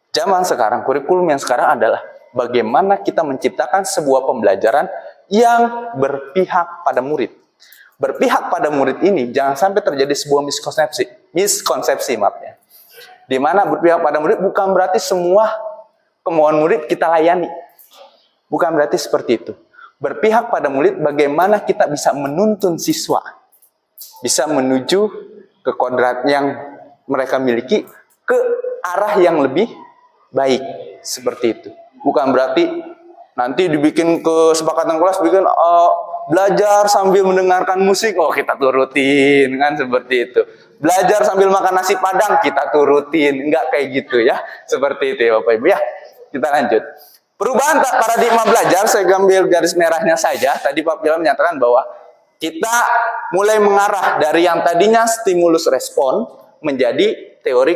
zaman sekarang, kurikulum yang sekarang adalah bagaimana kita menciptakan sebuah pembelajaran yang berpihak pada murid. Berpihak pada murid ini jangan sampai terjadi sebuah miskonsepsi maafnya. Di mana berpihak pada murid bukan berarti semua kemauan murid kita layani. Bukan berarti seperti itu. Berpihak pada murid bagaimana kita bisa menuntun siswa. Bisa menuju ke kodrat yang mereka miliki ke arah yang lebih baik. Seperti itu. Bukan berarti nanti dibikin kesepakatan kelas, bikin belajar sambil mendengarkan musik, oh kita turutin, kan seperti itu. Belajar sambil makan nasi padang, kita turutin. Enggak kayak gitu ya. Seperti itu ya Bapak Ibu ya. Kita lanjut. Perubahan paradigma belajar, saya ambil garis merahnya saja. Tadi Pak Pilam menyatakan bahwa kita mulai mengarah dari yang tadinya stimulus respon menjadi teori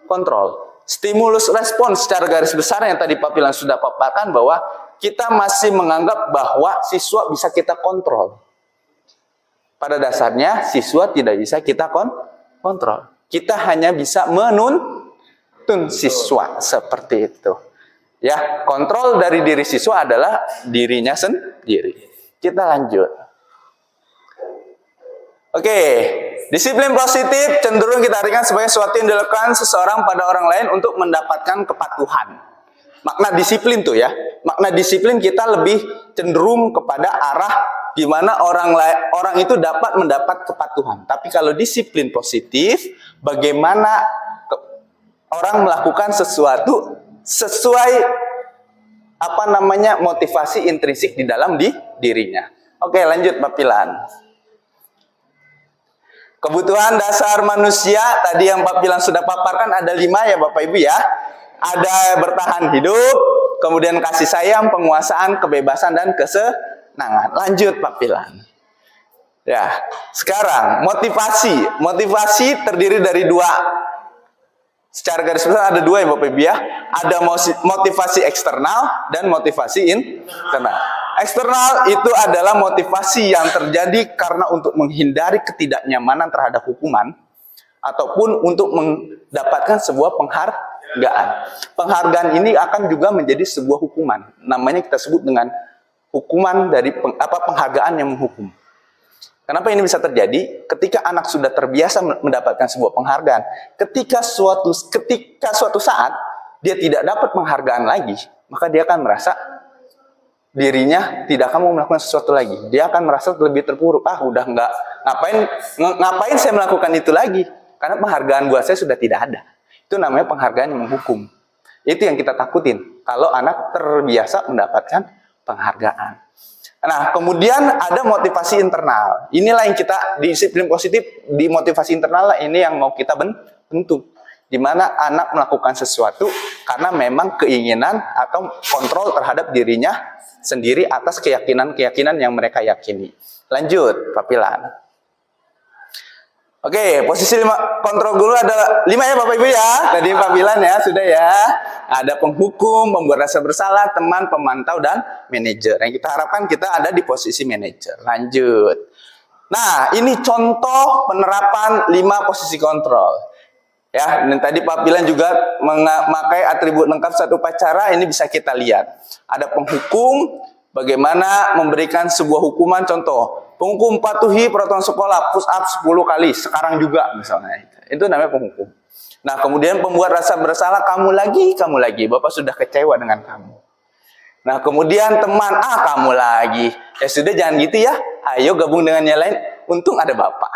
kontrol. Stimulus respon secara garis besar yang tadi Pak Pilan sudah paparkan bahwa kita masih menganggap bahwa siswa bisa kita kontrol. Pada dasarnya siswa tidak bisa kita kontrol. Kita hanya bisa menuntun siswa seperti itu. Ya, kontrol dari diri siswa adalah dirinya sendiri. Kita lanjut. Oke, disiplin positif cenderung kita artikan sebagai sesuatu yang dilakukan seseorang pada orang lain untuk mendapatkan kepatuhan. Makna disiplin tuh ya, makna disiplin kita lebih cenderung kepada arah gimana orang itu dapat mendapat kepatuhan. Tapi kalau disiplin positif, bagaimana orang melakukan sesuatu sesuai motivasi intrinsik di dalam dirinya. Oke, lanjut Pak Pilan. Kebutuhan dasar manusia tadi yang Pak Pilan sudah paparkan ada 5 ya Bapak Ibu ya. Ada bertahan hidup, kemudian kasih sayang, penguasaan, kebebasan, dan kesenangan. Lanjut Pak Pilan. Ya, sekarang motivasi. Motivasi terdiri dari 2. Secara garis besar ada 2 ya Bapak Ibu ya. Ada motivasi eksternal dan motivasi internal. Eksternal itu adalah motivasi yang terjadi karena untuk menghindari ketidaknyamanan terhadap hukuman ataupun untuk mendapatkan sebuah penghargaan. Penghargaan ini akan juga menjadi sebuah hukuman. Namanya kita sebut dengan hukuman dari penghargaan yang menghukum. Kenapa ini bisa terjadi? Ketika anak sudah terbiasa mendapatkan sebuah penghargaan, ketika suatu saat dia tidak dapat penghargaan lagi, maka dia akan merasa dirinya tidak akan mau melakukan sesuatu lagi. Dia akan merasa lebih terpuruk. Udah enggak, ngapain saya melakukan itu lagi? Karena penghargaan buat saya sudah tidak ada. Itu namanya penghargaan yang menghukum. Itu yang kita takutin kalau anak terbiasa mendapatkan penghargaan. Nah, kemudian ada motivasi internal. Inilah yang kita disiplin positif di motivasi internal ini yang mau kita bentuk. Di mana anak melakukan sesuatu karena memang keinginan atau kontrol terhadap dirinya sendiri atas keyakinan-keyakinan yang mereka yakini. Lanjut, Pak Pilan. Oke, posisi kontrol guru ada 5 ya Bapak Ibu ya. Tadi Pak Pilan ya, sudah ya. Ada penghukum, pembuat rasa bersalah, teman, pemantau, dan manajer. Yang kita harapkan kita ada di posisi manajer. Lanjut. Nah, ini contoh penerapan 5 posisi kontrol. Ya, dan tadi Pak Pilan juga memakai atribut lengkap saat upacara, ini bisa kita lihat. Ada penghukum, bagaimana memberikan sebuah hukuman, contoh, penghukum patuhi peraturan sekolah, push up 10 kali, sekarang juga misalnya. Itu namanya penghukum. Nah, kemudian pembuat rasa bersalah, kamu lagi, Bapak sudah kecewa dengan kamu. Nah, kemudian teman, kamu lagi. Ya sudah, jangan gitu ya. Ayo gabung dengan yang lain. Untung ada bapak.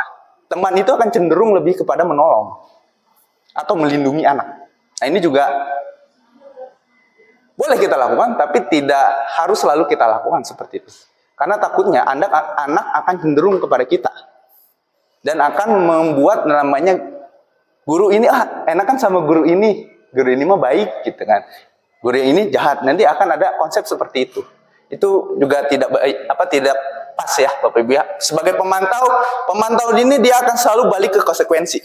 Teman itu akan cenderung lebih kepada menolong atau melindungi anak. Nah, ini juga boleh kita lakukan, tapi tidak harus selalu kita lakukan seperti itu. Karena takutnya anak akan cenderung kepada kita. Dan akan membuat namanya guru ini, enakan sama guru ini. Guru ini mah baik gitu kan. Guru ini jahat, nanti akan ada konsep seperti itu. Itu juga tidak baik, tidak pas ya Bapak Ibu ya. Sebagai pemantau ini dia akan selalu balik ke konsekuensi.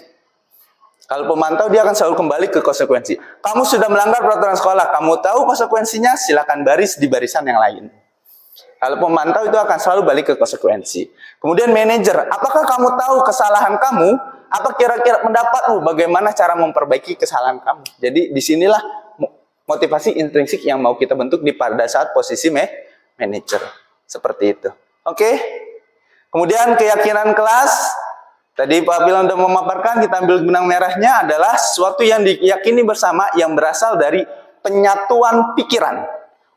Kalau pemantau dia akan selalu kembali ke konsekuensi. Kamu sudah melanggar peraturan sekolah, kamu tahu konsekuensinya, silakan baris di barisan yang lain. Kalau pemantau itu akan selalu balik ke konsekuensi. Kemudian manajer, apakah kamu tahu kesalahan kamu? Apa kira-kira pendapatmu bagaimana cara memperbaiki kesalahan kamu? Jadi disinilah motivasi intrinsik yang mau kita bentuk pada saat posisi manajer. Seperti itu. Oke. Kemudian keyakinan kelas. Tadi Pak Bilang sudah memaparkan, kita ambil benang merahnya adalah sesuatu yang diyakini bersama yang berasal dari penyatuan pikiran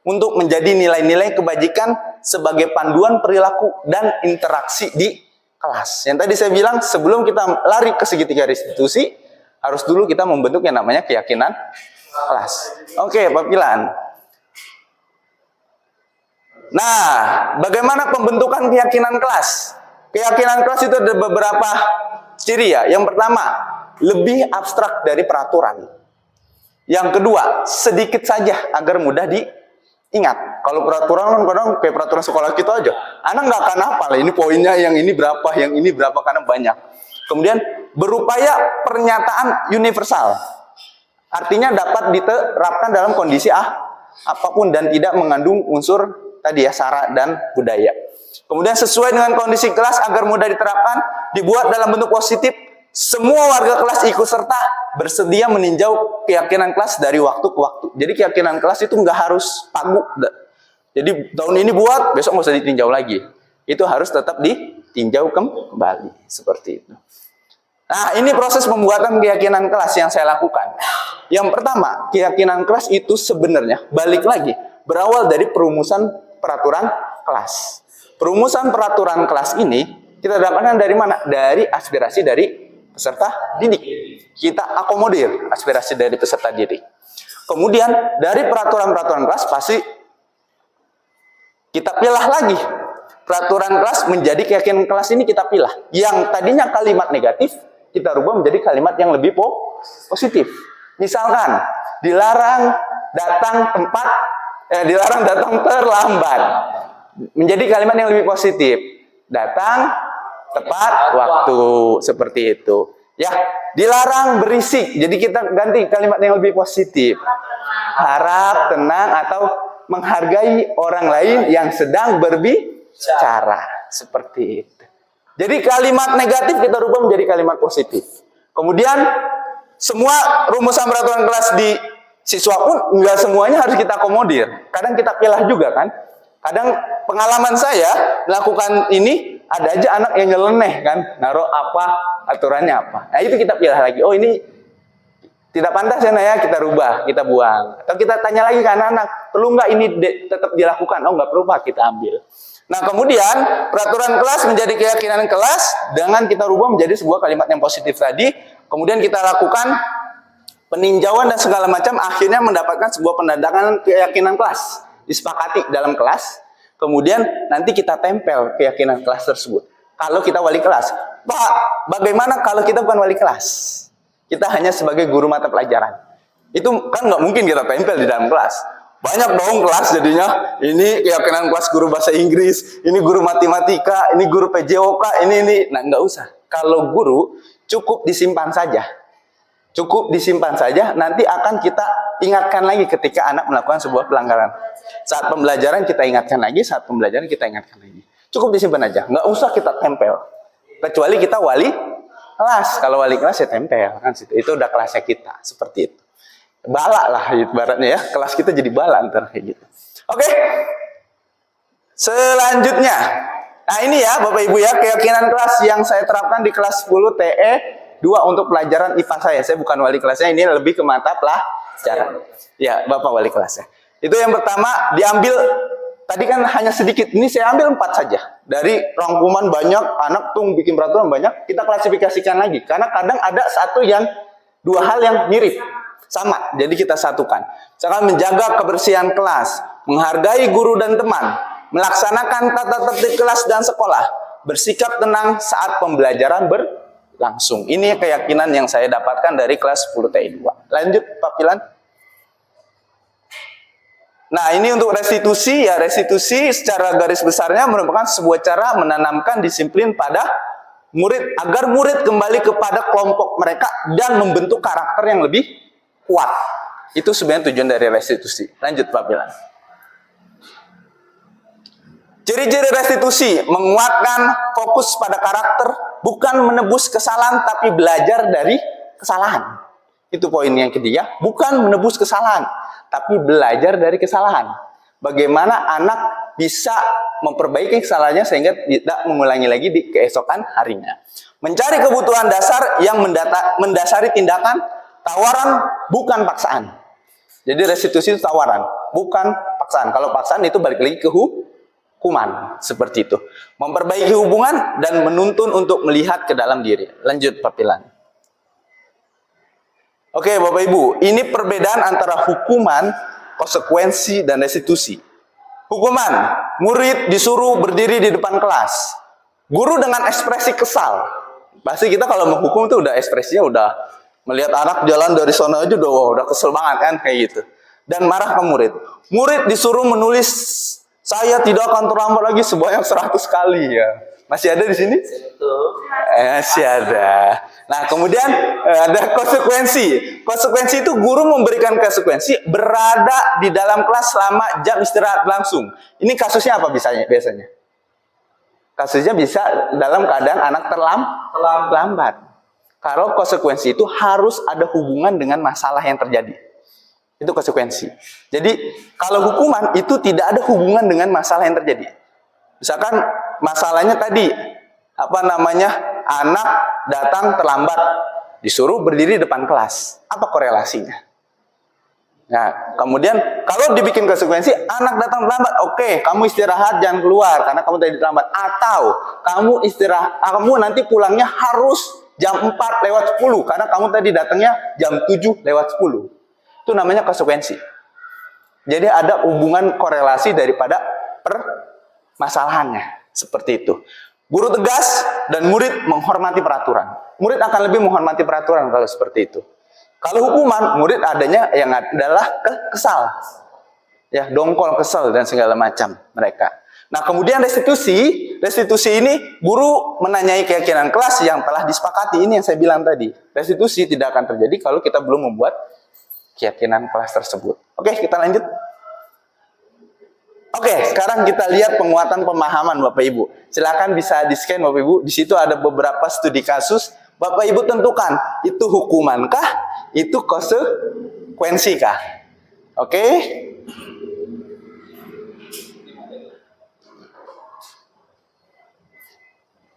untuk menjadi nilai-nilai kebajikan sebagai panduan perilaku dan interaksi di kelas. Yang tadi saya bilang, sebelum kita lari ke segitiga restitusi, harus dulu kita membentuk yang namanya keyakinan kelas. Oke, Pak Pilan. Nah, bagaimana pembentukan keyakinan kelas? Keyakinan kelas itu ada beberapa ciri ya. Yang pertama, lebih abstrak dari peraturan. Yang kedua, sedikit saja agar mudah diingat. Kalau peraturan kadang kayak peraturan sekolah kita aja, anak nggak akan hafal. Ini poinnya, yang ini berapa karena banyak. Kemudian berupaya pernyataan universal. Artinya dapat diterapkan dalam kondisi apapun dan tidak mengandung unsur tadi ya, sara dan budaya. Kemudian sesuai dengan kondisi kelas agar mudah diterapkan, dibuat dalam bentuk positif. Semua warga kelas ikut serta bersedia meninjau keyakinan kelas dari waktu ke waktu. Jadi keyakinan kelas itu nggak harus pagu. Jadi tahun ini buat, besok nggak usah ditinjau lagi. Itu harus tetap ditinjau kembali. Seperti itu. Nah, ini proses pembuatan keyakinan kelas yang saya lakukan. Yang pertama, keyakinan kelas itu sebenarnya balik lagi berawal dari perumusan peraturan kelas. Perumusan peraturan kelas ini kita dapatkan dari mana? Dari aspirasi dari peserta didik. Kita akomodir aspirasi dari peserta didik. Kemudian dari peraturan-peraturan kelas pasti kita pilah lagi. Peraturan kelas menjadi keyakinan kelas ini kita pilah. Yang tadinya kalimat negatif kita rubah menjadi kalimat yang lebih positif. Misalkan dilarang datang terlambat. Menjadi kalimat yang lebih positif. Datang tepat waktu, seperti itu. Ya, dilarang berisik. Jadi kita ganti kalimat yang lebih positif. Harap, tenang, atau menghargai orang lain yang sedang berbicara. Seperti itu. Jadi kalimat negatif kita rubah menjadi kalimat positif. Kemudian semua rumusan peraturan kelas di siswa pun nggak semuanya harus kita akomodir. Kadang kita pilah juga kan. Kadang pengalaman saya melakukan ini, ada aja anak yang nyeleneh kan, naruh apa, aturannya apa. Nah itu kita pilah lagi. Oh ini tidak pantas ya Naya, kita rubah, kita buang. Atau kita tanya lagi ke anak-anak, perlu nggak ini tetap dilakukan? Oh nggak perlu Pak, kita ambil. Nah kemudian peraturan kelas menjadi keyakinan kelas dengan kita rubah menjadi sebuah kalimat yang positif tadi. Kemudian kita lakukan peninjauan dan segala macam, akhirnya mendapatkan sebuah pendandangan keyakinan kelas. Disepakati dalam kelas. Kemudian nanti kita tempel keyakinan kelas tersebut. Kalau kita wali kelas, Pak, bagaimana kalau kita bukan wali kelas? Kita hanya sebagai guru mata pelajaran. Itu kan nggak mungkin kita tempel di dalam kelas. Banyak dong kelas jadinya. Ini keyakinan kelas guru bahasa Inggris, ini guru matematika, ini guru PJOK, ini. Nah, nggak usah. Kalau guru cukup disimpan saja. Cukup disimpan saja, nanti akan kita ingatkan lagi ketika anak melakukan sebuah pelanggaran. Saat pembelajaran kita ingatkan lagi, saat pembelajaran kita ingatkan lagi. Cukup disimpan aja, nggak usah kita tempel. Kecuali kita wali kelas. Kalau wali kelas ya tempel kan situ. Itu udah kelasnya kita, seperti itu. Bala lah ibaratnya ya, kelas kita jadi bala ntar kayak gitu. Oke. Selanjutnya. Nah ini ya Bapak Ibu ya, keyakinan kelas yang saya terapkan di kelas 10 TE 2 untuk pelajaran IPA saya. Saya bukan wali kelasnya, ini lebih ke mata pelajaran. Ya, Bapak wali kelasnya. Itu yang pertama, diambil tadi kan hanya sedikit. Ini saya ambil 4 saja. Dari rangkuman banyak, anak tuh bikin peraturan banyak, kita klasifikasikan lagi. Karena kadang ada dua hal yang mirip, sama. Jadi kita satukan. Misalkan menjaga kebersihan kelas, menghargai guru dan teman, melaksanakan tata tertib kelas dan sekolah, bersikap tenang saat pembelajaran berlangsung. Ini keyakinan yang saya dapatkan dari kelas 10 TI2. Lanjut Pak Pilan. Nah, ini untuk restitusi ya. Restitusi secara garis besarnya merupakan sebuah cara menanamkan disiplin pada murid agar murid kembali kepada kelompok mereka dan membentuk karakter yang lebih kuat. Itu sebenarnya tujuan dari restitusi. Lanjut Pak Pilan. Ciri-ciri restitusi menguatkan fokus pada karakter, bukan menebus kesalahan tapi belajar dari kesalahan. Itu poin yang ketiga, bukan menebus kesalahan tapi belajar dari kesalahan. Bagaimana anak bisa memperbaiki kesalahannya sehingga tidak mengulangi lagi di keesokan harinya. Mencari kebutuhan dasar yang mendasari tindakan, tawaran bukan paksaan. Jadi restitusi itu tawaran, bukan paksaan. Kalau paksaan itu balik lagi ke hukuman, seperti itu. Memperbaiki hubungan dan menuntun untuk melihat ke dalam diri. Lanjut Pak Pilan. Oke Bapak Ibu, ini perbedaan antara hukuman, konsekuensi, dan restitusi. Hukuman, murid disuruh berdiri di depan kelas. Guru dengan ekspresi kesal. Pasti kita kalau menghukum itu udah ekspresinya udah melihat anak jalan dari sana aja udah kesel banget kan kayak gitu. Dan marah ke murid. Murid disuruh menulis, saya tidak akan terlambat lagi sebanyak 100 kali ya. Masih ada di sini? Masih ada. Nah, kemudian ada konsekuensi. Konsekuensi itu guru memberikan konsekuensi berada di dalam kelas selama jam istirahat langsung. Ini kasusnya apa biasanya? Kasusnya bisa dalam keadaan anak terlambat. Kalau konsekuensi itu harus ada hubungan dengan masalah yang terjadi. Itu konsekuensi. Jadi, kalau hukuman itu tidak ada hubungan dengan masalah yang terjadi. Misalkan masalahnya tadi, anak datang terlambat, disuruh berdiri depan kelas. Apa korelasinya? Nah, kemudian kalau dibikin konsekuensi, anak datang terlambat, oke, kamu istirahat, jangan keluar karena kamu tadi terlambat. Atau kamu istirahat, kamu nanti pulangnya harus jam 4:10 karena kamu tadi datangnya jam 7:10. Itu namanya konsekuensi. Jadi ada hubungan korelasi daripada permasalahannya. Seperti itu. Guru tegas dan murid menghormati peraturan. Murid akan lebih menghormati peraturan kalau seperti itu. Kalau hukuman, murid adanya yang adalah kesal. Ya, dongkol, kesal, dan segala macam mereka. Nah, kemudian restitusi. Restitusi ini guru menanyai keyakinan kelas yang telah disepakati. Ini yang saya bilang tadi. Restitusi tidak akan terjadi kalau kita belum membuat keyakinan kelas tersebut. Oke, kita lanjut. Oke, sekarang kita lihat penguatan pemahaman Bapak Ibu. Silakan bisa di-scan Bapak Ibu. Di situ ada beberapa studi kasus. Bapak Ibu tentukan, itu hukumankah? Itu konsekuensikah? Oke?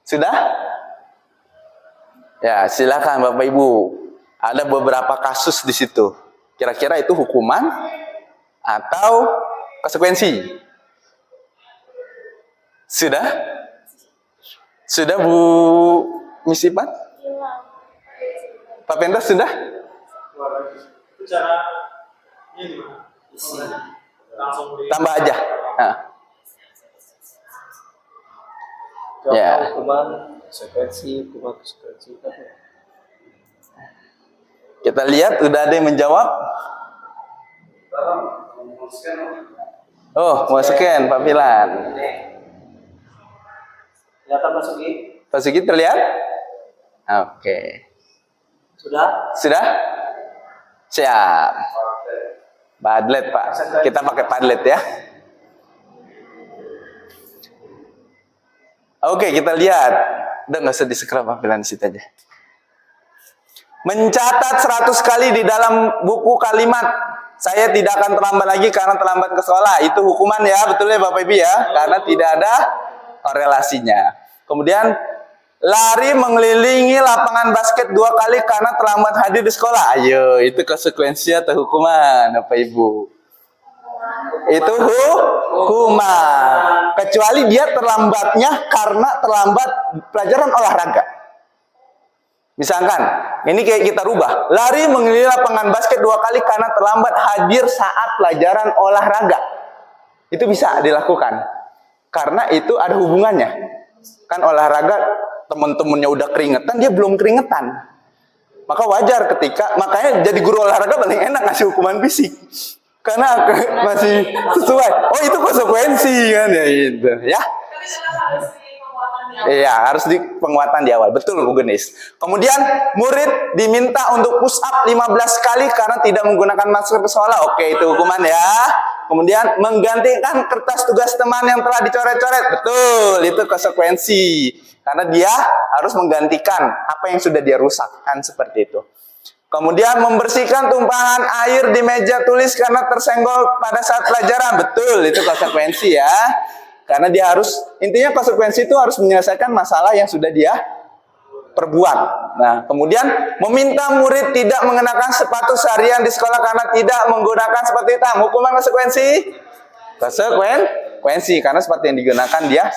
Sudah? Ya, silakan Bapak Ibu. Ada beberapa kasus di situ. Kira-kira itu hukuman atau konsekuensi? Sudah? Sudah Bu Misipan? Pak Pentas sudah? Tambah aja. Nah. Ya. Hukuman, konsekuensi. Kita lihat, udah ada yang menjawab? Oh, mau scan Pak Pilan. Kelihatan Pak Sugi? Pak Sugi terlihat? Oke. Sudah? Sudah? Siap. Padlet Pak. Kita pakai Padlet ya. Oke, kita lihat. Udah nggak usah di-scroll Pak Pilan di situ aja. Mencatat 100 kali di dalam buku kalimat, saya tidak akan terlambat lagi karena terlambat ke sekolah. Itu hukuman ya, betul ya Bapak Ibu ya? Karena tidak ada korelasinya. Kemudian lari mengelilingi lapangan basket 2 kali karena terlambat hadir di sekolah. Ayo, itu konsekuensi atau hukuman Bapak Ibu? Itu hukuman. Kecuali dia terlambatnya karena terlambat pelajaran olahraga. Misalkan, ini kayak kita rubah. Lari mengelilingi lapangan basket 2 kali karena terlambat hadir saat pelajaran olahraga. Itu bisa dilakukan. Karena itu ada hubungannya. Kan olahraga teman-temannya udah keringetan, dia belum keringetan. Maka wajar makanya jadi guru olahraga paling enak ngasih hukuman fisik. Karena masih sesuai. Oh, itu konsekuensi kan ya itu, ya. Iya, harus di penguatan di awal. Betul, Bu Genis. Kemudian murid diminta untuk push up 15 kali karena tidak menggunakan masker ke sekolah. Oke, itu hukuman ya. Kemudian menggantikan kertas tugas teman yang telah dicoret-coret. Betul, itu konsekuensi. Karena dia harus menggantikan apa yang sudah dia rusak. Kan seperti itu. Kemudian membersihkan tumpahan air di meja tulis karena tersenggol pada saat pelajaran. Betul, itu konsekuensi ya. Karena dia harus, intinya konsekuensi itu harus menyelesaikan masalah yang sudah dia perbuat. Nah, kemudian meminta murid tidak mengenakan sepatu seharian di sekolah karena tidak menggunakan sepatu hitam. Hukuman konsekuensi? Konsekuensi, karena sepatu yang digunakan dia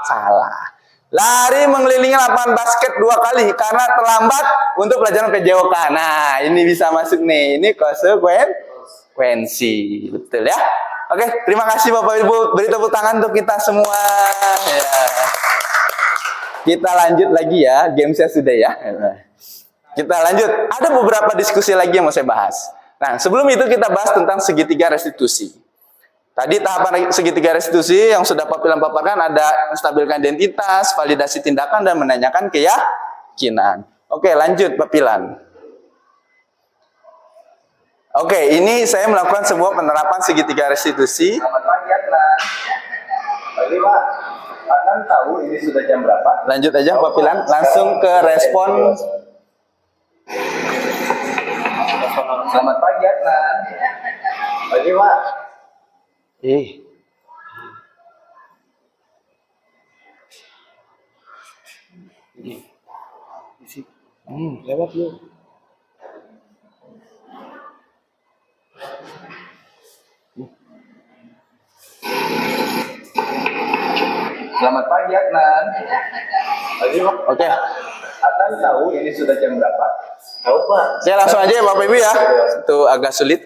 salah. Lari mengelilingi lapangan basket 2 kali karena terlambat untuk pelajaran PJOK. Nah, ini bisa masuk nih. Ini konsekuensi. Betul ya? Oke, terima kasih Bapak Ibu. Beri tepuk tangan untuk kita semua. Ya. Kita lanjut lagi ya. Gamesnya sudah ya. Kita lanjut. Ada beberapa diskusi lagi yang mau saya bahas. Nah, sebelum itu kita bahas tentang segitiga restitusi. Tadi tahapan segitiga restitusi yang sudah Pak Pilan paparkan ada menstabilkan identitas, validasi tindakan, dan menanyakan keyakinan. Oke, lanjut Pak Pilan. Oke, ini saya melakukan sebuah penerapan segitiga restitusi. Selamat pagi, Adnan. Pagi, Pak. Adnan tahu ini sudah jam berapa? Lanjut aja, Pak Pilan. Langsung ke respon. Selamat pagi, Adnan. Pagi, Pak. Lewat yuk. Selamat pagi, Adnan. Oke. Adnan tahu ini sudah jam berapa? Tahu, Pak. Saya langsung aja ya Bapak Ibu ya. Itu agak sulit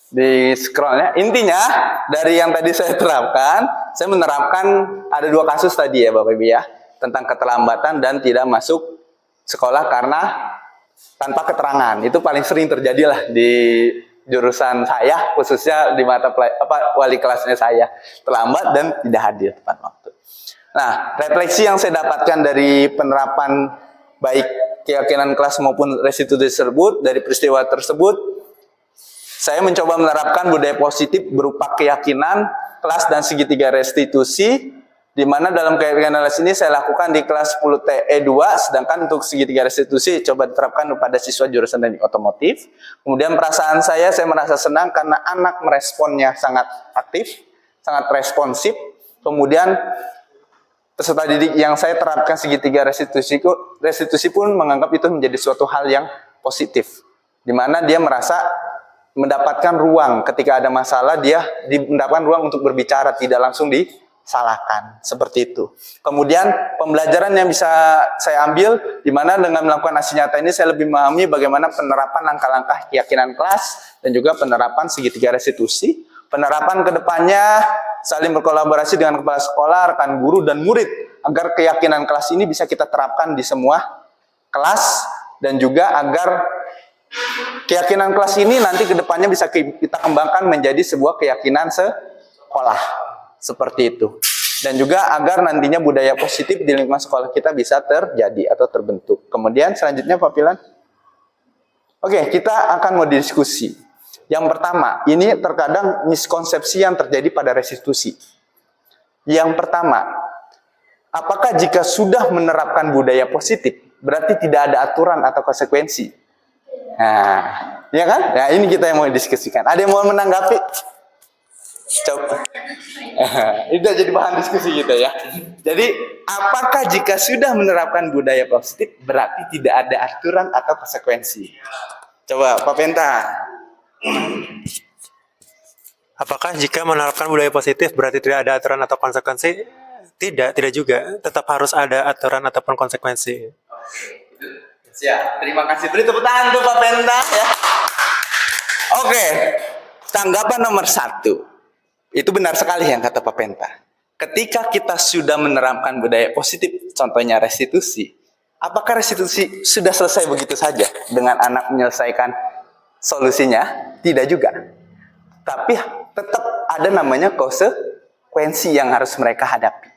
di scrollnya. Intinya dari yang tadi saya terapkan, saya menerapkan ada 2 kasus tadi ya Bapak Ibu ya, tentang keterlambatan dan tidak masuk sekolah karena tanpa keterangan. Itu paling sering terjadi lah di jurusan saya, khususnya di mata wali kelasnya saya, terlambat dan tidak hadir tepat waktu. Nah, refleksi yang saya dapatkan dari penerapan baik keyakinan kelas maupun restitusi tersebut, dari peristiwa tersebut, saya mencoba menerapkan budaya positif berupa keyakinan kelas dan segitiga restitusi, di mana dalam keyakinan kelas ini saya lakukan di kelas 10 TE2, sedangkan untuk segitiga restitusi coba diterapkan kepada siswa jurusan teknik otomotif. Kemudian perasaan saya merasa senang karena anak meresponnya sangat aktif, sangat responsif. Kemudian peserta didik yang saya terapkan segitiga restitusi pun menganggap itu menjadi suatu hal yang positif, di mana dia merasa mendapatkan ruang ketika ada masalah, dia mendapatkan ruang untuk berbicara, tidak langsung disalahkan, seperti itu. Kemudian pembelajaran yang bisa saya ambil, di mana dengan melakukan aksi nyata ini saya lebih memahami bagaimana penerapan langkah-langkah keyakinan kelas dan juga penerapan segitiga restitusi. Penerapan kedepannya saling berkolaborasi dengan kepala sekolah, rekan guru, dan murid agar keyakinan kelas ini bisa kita terapkan di semua kelas, dan juga agar keyakinan kelas ini nanti kedepannya bisa kita kembangkan menjadi sebuah keyakinan sekolah, seperti itu. Dan juga agar nantinya budaya positif di lingkungan sekolah kita bisa terjadi atau terbentuk. Kemudian selanjutnya Pak Pilan. Oke, kita akan mau diskusi. Yang pertama, ini terkadang miskonsepsi yang terjadi pada restitusi. Yang pertama, apakah jika sudah menerapkan budaya positif, berarti tidak ada aturan atau konsekuensi? Nah, ya kan? Nah, ini kita yang mau diskusikan. Ada yang mau menanggapi? Coba. Itu jadi bahan diskusi kita ya. Jadi, apakah jika sudah menerapkan budaya positif, berarti tidak ada aturan atau konsekuensi? Coba, Pak Penta. Apakah jika menerapkan budaya positif berarti tidak ada aturan atau konsekuensi? Tidak juga. Tetap harus ada aturan ataupun konsekuensi. Siap, terima kasih. Beri tepuk tangan untuk Pak Penta ya. Oke, tanggapan nomor 1. Itu benar sekali yang kata Pak Penta. Ketika kita sudah menerapkan budaya positif, contohnya restitusi, apakah restitusi sudah selesai begitu saja dengan anak menyelesaikan solusinya? Tidak juga. Tapi tetap ada namanya konsekuensi yang harus mereka hadapi.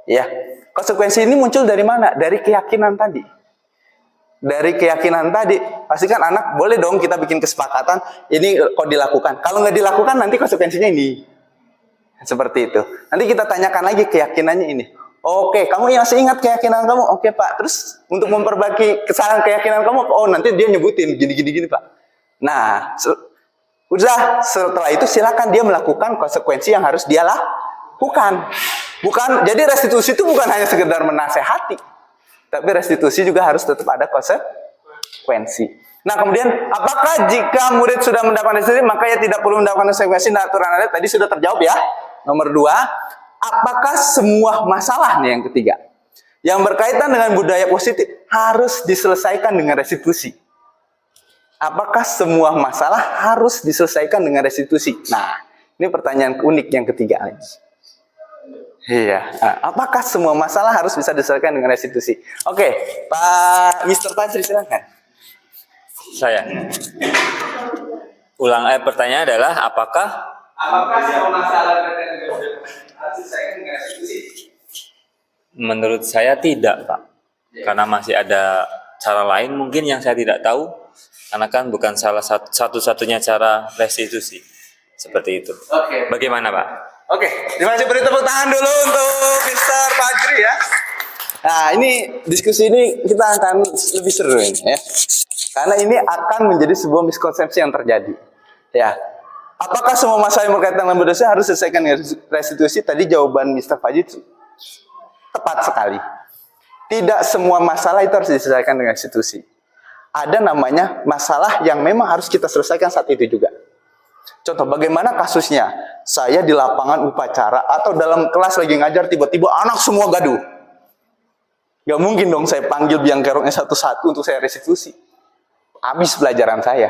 Ya, konsekuensi ini muncul dari mana? Dari keyakinan tadi. Dari keyakinan tadi, pastikan anak boleh dong kita bikin kesepakatan ini kok dilakukan. Kalau nggak dilakukan nanti konsekuensinya ini. Seperti itu. Nanti kita tanyakan lagi keyakinannya ini. Oke, kamu masih ingat keyakinan kamu? Oke Pak. Terus untuk memperbaiki kesalahan keyakinan kamu, oh nanti dia nyebutin gini Pak. Nah, udah setelah itu silakan dia melakukan konsekuensi yang harus dia lakukan. Jadi restitusi itu bukan hanya sekedar menasehati, tapi restitusi juga harus tetap ada konsekuensi. Nah kemudian, apakah jika murid sudah mendapatkan restitusi maka ia tidak perlu mendapatkan konsekuensi? Nah, aturan adat tadi sudah terjawab ya. Nomor 2, apakah semua masalah nih yang ketiga yang berkaitan dengan budaya positif harus diselesaikan dengan restitusi? Apakah semua masalah harus diselesaikan dengan restitusi? Nah, ini pertanyaan unik yang ketiga lagi. Iya, apakah semua masalah harus bisa diselesaikan dengan restitusi? Oke, Pak Mr. Fajri silakan. Saya. Pertanyaan adalah apakah semua masalah harus diselesaikan dengan restitusi? menurut saya tidak, Pak. Karena masih ada cara lain mungkin yang saya tidak tahu. Karena kan bukan salah satu-satunya cara restitusi. Seperti itu. Oke. Bagaimana, Pak? Oke, terima kasih, beri tepuk tangan dulu untuk Mr. Fajri ya. Nah, ini diskusi ini kita akan lebih seru ini ya. Karena ini akan menjadi sebuah miskonsepsi yang terjadi. Ya. Apakah semua masalah yang berkaitan dengan budaya harus diselesaikan dengan restitusi? Tadi jawaban Mr. Fajri tepat sekali. Tidak semua masalah itu harus diselesaikan dengan restitusi. Ada namanya masalah yang memang harus kita selesaikan saat itu juga. Contoh, bagaimana kasusnya? Saya di lapangan upacara atau dalam kelas lagi ngajar, tiba-tiba anak semua gaduh. Gak mungkin dong saya panggil biang keroknya satu-satu untuk saya restitusi. Habis pelajaran saya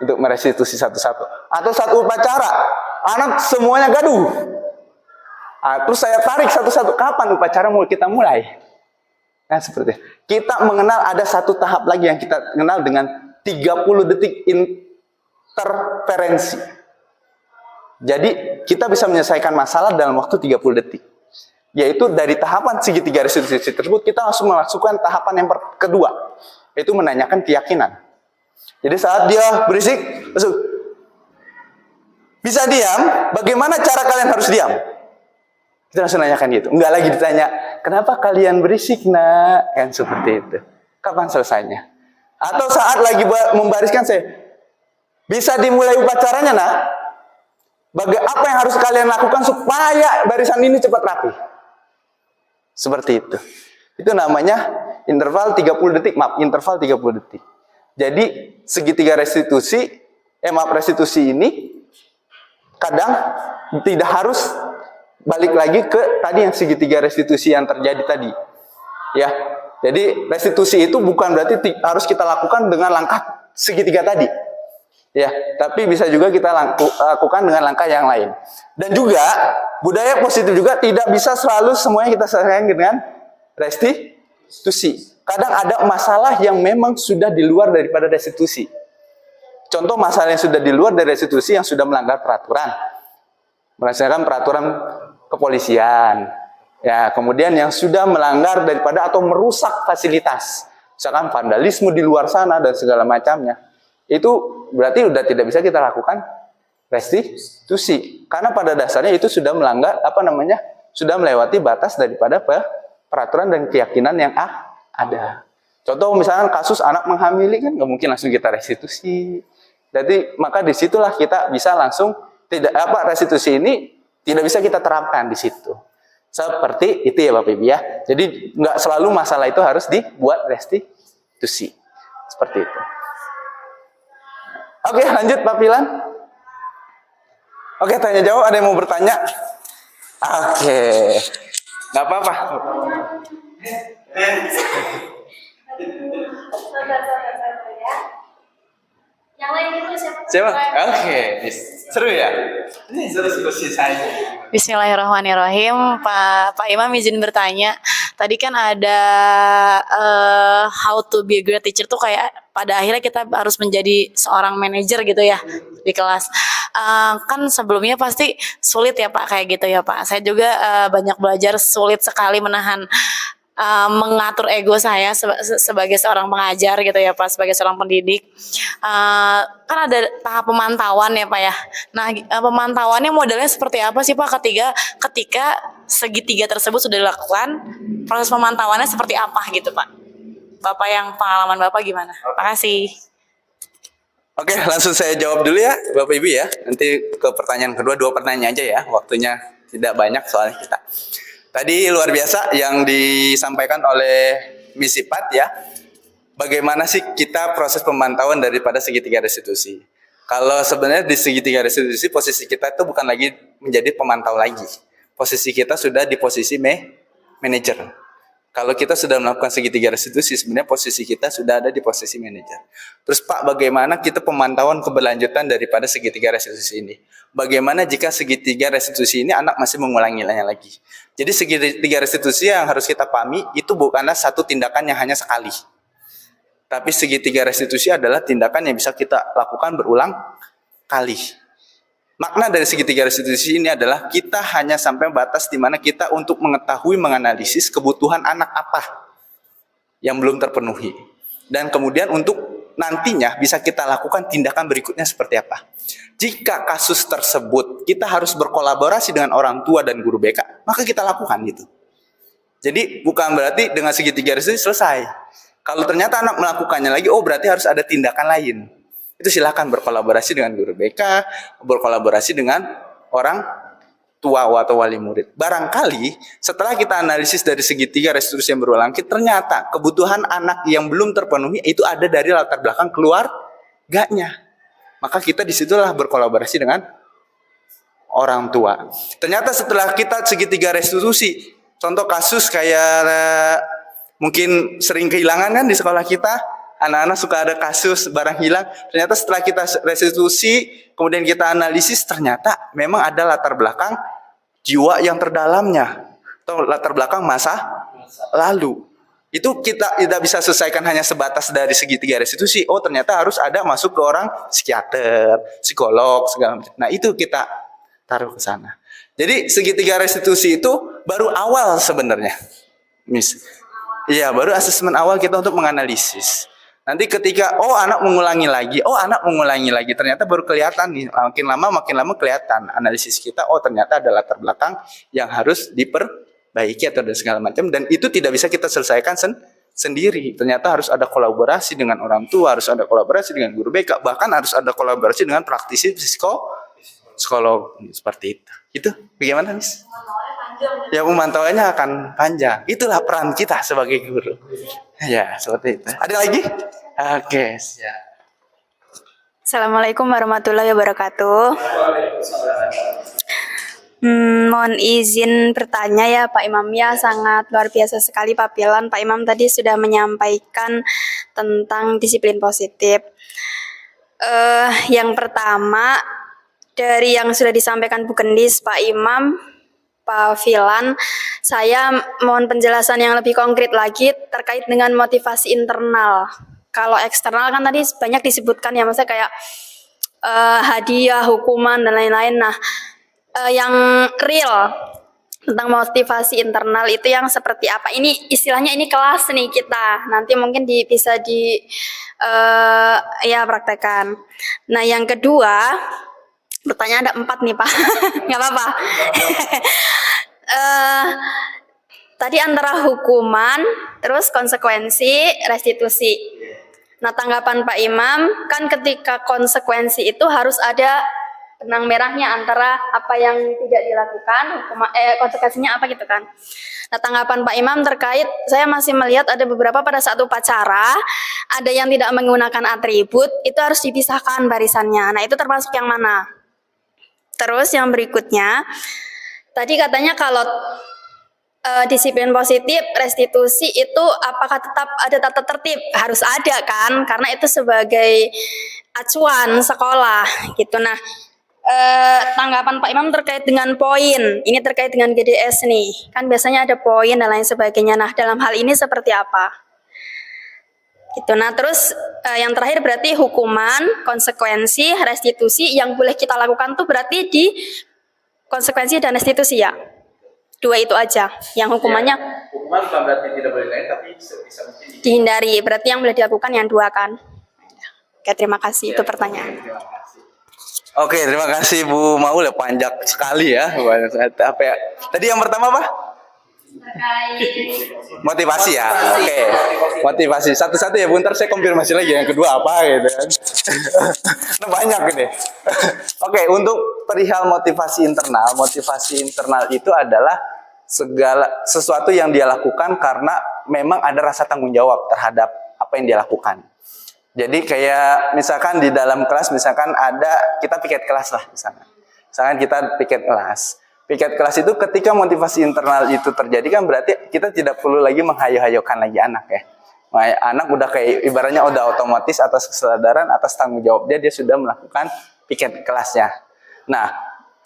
untuk merestitusi satu-satu. Atau saat upacara, anak semuanya gaduh. Terus saya tarik satu-satu, kapan upacara mau kita mulai? Nah, seperti itu. Kita mengenal ada satu tahap lagi yang kita kenal dengan 30 detik interferensi. Jadi kita bisa menyelesaikan masalah dalam waktu 30 detik. Yaitu dari tahapan segitiga restitusi tersebut kita langsung melakukan tahapan yang kedua, yaitu menanyakan keyakinan. Jadi saat dia berisik, bisa diam, bagaimana cara kalian harus diam? Kita langsung nanyakan gitu. Enggak lagi ditanya, kenapa kalian berisik nak? Kan seperti itu. Kapan selesainya? Atau saat lagi membariskan saya, bisa dimulai upacaranya nak? Apa yang harus kalian lakukan supaya barisan ini cepat rapi? Seperti itu. Itu namanya interval 30 detik. Interval 30 detik. Jadi segitiga restitusi, restitusi ini kadang tidak harus balik lagi ke tadi yang segitiga restitusi yang terjadi tadi. Ya. Jadi restitusi itu bukan berarti harus kita lakukan dengan langkah segitiga tadi. Ya, tapi bisa juga kita lakukan dengan langkah yang lain. Dan juga budaya positif juga tidak bisa selalu semuanya kita selesaikan dengan restitusi. Kadang ada masalah yang memang sudah di luar daripada restitusi. Contoh masalah yang sudah di luar dari restitusi yang sudah melanggar peraturan. Berdasarkan peraturan kepolisian. Ya, kemudian yang sudah melanggar daripada atau merusak fasilitas. Misalkan vandalisme di luar sana dan segala macamnya. Itu berarti sudah tidak bisa kita lakukan restitusi. Karena pada dasarnya itu sudah melanggar sudah melewati batas daripada peraturan dan keyakinan yang ada. Contoh misalnya kasus anak menghamili kan nggak mungkin langsung kita restitusi. Jadi maka disitulah kita bisa langsung restitusi ini tidak bisa kita terapkan di situ. Seperti itu ya Bapak Ibu ya. Jadi nggak selalu masalah itu harus dibuat restitusi. Seperti itu. Oke, lanjut Pak Pilan. Oke, tanya jawab. Ada yang mau bertanya? Oke, nggak apa-apa. Yang lain itu siapa? Siapa? Oke, seru ya? Ini seru diskusi saya. Bismillahirrahmanirrahim. Pak Imam izin bertanya. Tadi kan ada how to be a great teacher tuh kayak pada akhirnya kita harus menjadi seorang manajer gitu ya di kelas. Kan sebelumnya pasti sulit ya Pak kayak gitu ya Pak. Saya juga banyak belajar sulit sekali menahan mengatur ego saya sebagai seorang pengajar gitu ya Pak, sebagai seorang pendidik. Kan ada tahap pemantauan ya Pak ya. Nah, pemantauannya modelnya seperti apa sih Pak ketika segitiga tersebut sudah dilakukan, proses pemantauannya seperti apa gitu Pak? Bapak yang pengalaman Bapak gimana? Makasih. Oke, langsung saya jawab dulu ya, Bapak Ibu ya. Nanti ke pertanyaan kedua, 2 pertanyaan aja ya. Waktunya tidak banyak soalnya kita. Tadi luar biasa yang disampaikan oleh Miss Ipat ya. Bagaimana sih kita proses pemantauan daripada segitiga restitusi? Kalau sebenarnya di segitiga restitusi posisi kita itu bukan lagi menjadi pemantau lagi. Posisi kita sudah di posisi manajer. Kalau kita sudah melakukan segitiga restitusi, sebenarnya posisi kita sudah ada di posisi manajer. Terus Pak, bagaimana kita pemantauan keberlanjutan daripada segitiga restitusi ini? Bagaimana jika segitiga restitusi ini anak masih mengulanginya lagi? Jadi segitiga restitusi yang harus kita pahami itu bukanlah satu tindakan yang hanya sekali. Tapi segitiga restitusi adalah tindakan yang bisa kita lakukan berulang kali. Makna dari segitiga restitusi ini adalah kita hanya sampai batas di mana kita untuk mengetahui, menganalisis kebutuhan anak apa yang belum terpenuhi. Dan kemudian untuk nantinya bisa kita lakukan tindakan berikutnya seperti apa. Jika kasus tersebut kita harus berkolaborasi dengan orang tua dan guru BK, maka kita lakukan gitu. Jadi bukan berarti dengan segitiga restitusi selesai. Kalau ternyata anak melakukannya lagi, oh berarti harus ada tindakan lain. Itu silakan berkolaborasi dengan guru BK, berkolaborasi dengan orang tua atau wali murid. Barangkali setelah kita analisis dari segitiga restitusi yang berulang, ternyata kebutuhan anak yang belum terpenuhi itu ada dari latar belakang keluarganya. Maka kita disitulah berkolaborasi dengan orang tua. Ternyata setelah kita segitiga restitusi, contoh kasus kayak mungkin sering kehilangan kan di sekolah kita, anak-anak suka ada kasus barang hilang. Ternyata setelah kita restitusi, kemudian kita analisis, ternyata memang ada latar belakang jiwa yang terdalamnya atau latar belakang masa lalu. Itu kita tidak bisa selesaikan hanya sebatas dari segitiga restitusi. Oh ternyata harus ada masuk ke orang psikiater, psikolog, segala macam. Nah itu kita taruh ke sana. Jadi segitiga restitusi itu baru awal sebenarnya, Miss. Iya, baru asesmen awal kita untuk menganalisis. Nanti ketika anak mengulangi lagi, ternyata baru kelihatan nih, makin lama kelihatan analisis kita, ternyata ada latar belakang yang harus diperbaiki atau dan segala macam, dan itu tidak bisa kita selesaikan sendiri. Ternyata harus ada kolaborasi dengan orang tua, harus ada kolaborasi dengan guru BK, bahkan harus ada kolaborasi dengan praktisi psikolog seperti itu. Itu bagaimana, Miss? Ya, pemantauannya akan panjang. Itulah peran kita sebagai guru. Ya, seperti itu. Ada lagi? Oke, ya. Assalamualaikum warahmatullahi wabarakatuh. Mohon izin bertanya ya Pak Imam, ya sangat luar biasa sekali papilan Pak Imam tadi sudah menyampaikan tentang disiplin positif. Yang pertama dari yang sudah disampaikan Bu Kendis, Pak Imam, Pak Filan, saya mohon penjelasan yang lebih konkret lagi terkait dengan motivasi internal. Kalau eksternal kan tadi banyak disebutkan ya, maksudnya kayak hadiah, hukuman dan lain-lain. Nah, yang real tentang motivasi internal itu yang seperti apa? Ini istilahnya ini kelas nih kita. Nanti mungkin bisa ya praktekkan. Nah, yang kedua, pertanyaan ada 4 nih Pak, nggak apa-apa. Tadi antara hukuman, terus konsekuensi, restitusi. Nah, tanggapan Pak Imam, kan ketika konsekuensi itu harus ada benang merahnya antara apa yang tidak dilakukan, konsekuensinya apa gitu kan. Nah, tanggapan Pak Imam terkait, saya masih melihat ada beberapa pada saat upacara, ada yang tidak menggunakan atribut, itu harus dipisahkan barisannya. Nah, itu termasuk yang mana? Terus yang berikutnya, tadi katanya kalau disiplin positif, restitusi itu apakah tetap ada tata tertib? Harus ada kan, karena itu sebagai acuan sekolah gitu. Nah, tanggapan Pak Imam terkait dengan poin, ini terkait dengan GDS nih, kan biasanya ada poin dan lain sebagainya. Nah, dalam hal ini seperti apa? Gitu. Nah, terus yang terakhir berarti hukuman, konsekuensi, restitusi yang boleh kita lakukan tuh berarti di konsekuensi dan restitusi ya. Dua itu aja. Yang hukumannya Hukuman bukan berarti tidak boleh naik, tapi bisa mungkin dihindari. Berarti yang boleh dilakukan yang dua kan? Oke, terima kasih. Itu pertanyaan. Oke, terima kasih Bu Maul ya, panjang sekali ya. Apa ya? Tadi yang pertama apa? Motivasi ya. Oke. Motivasi. Satu-satu ya, Bu. Ntar saya konfirmasi lagi yang kedua apa gitu kan. Nah, banyak ini. Oke, untuk perihal motivasi internal itu adalah segala sesuatu yang dia lakukan karena memang ada rasa tanggung jawab terhadap apa yang dia lakukan. Jadi kayak misalkan di dalam kelas, misalkan ada kita piket kelas lah misalkan. Misalkan kita piket kelas. Piket kelas itu ketika motivasi internal itu terjadi kan berarti kita tidak perlu lagi menghayo-hayokan lagi anak ya. Anak udah kayak ibaratnya udah otomatis atas kesadaran, atas tanggung jawab dia sudah melakukan piket kelasnya. Nah,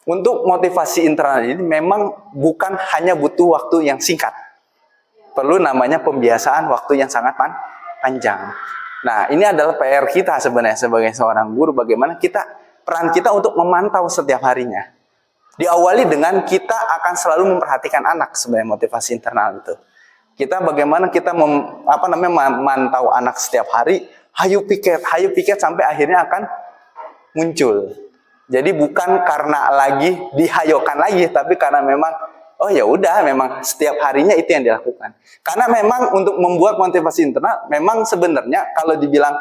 untuk motivasi internal ini memang bukan hanya butuh waktu yang singkat. Perlu namanya pembiasaan waktu yang sangat panjang. Nah, ini adalah PR kita sebenarnya sebagai seorang guru, bagaimana peran kita untuk memantau setiap harinya. Diawali dengan kita akan selalu memperhatikan anak sebenarnya motivasi internal itu. Kita bagaimana kita memantau anak setiap hari, hayu piket sampai akhirnya akan muncul. Jadi bukan karena lagi dihayokan lagi, tapi karena memang oh ya udah, memang setiap harinya itu yang dilakukan. Karena memang untuk membuat motivasi internal, memang sebenarnya kalau dibilang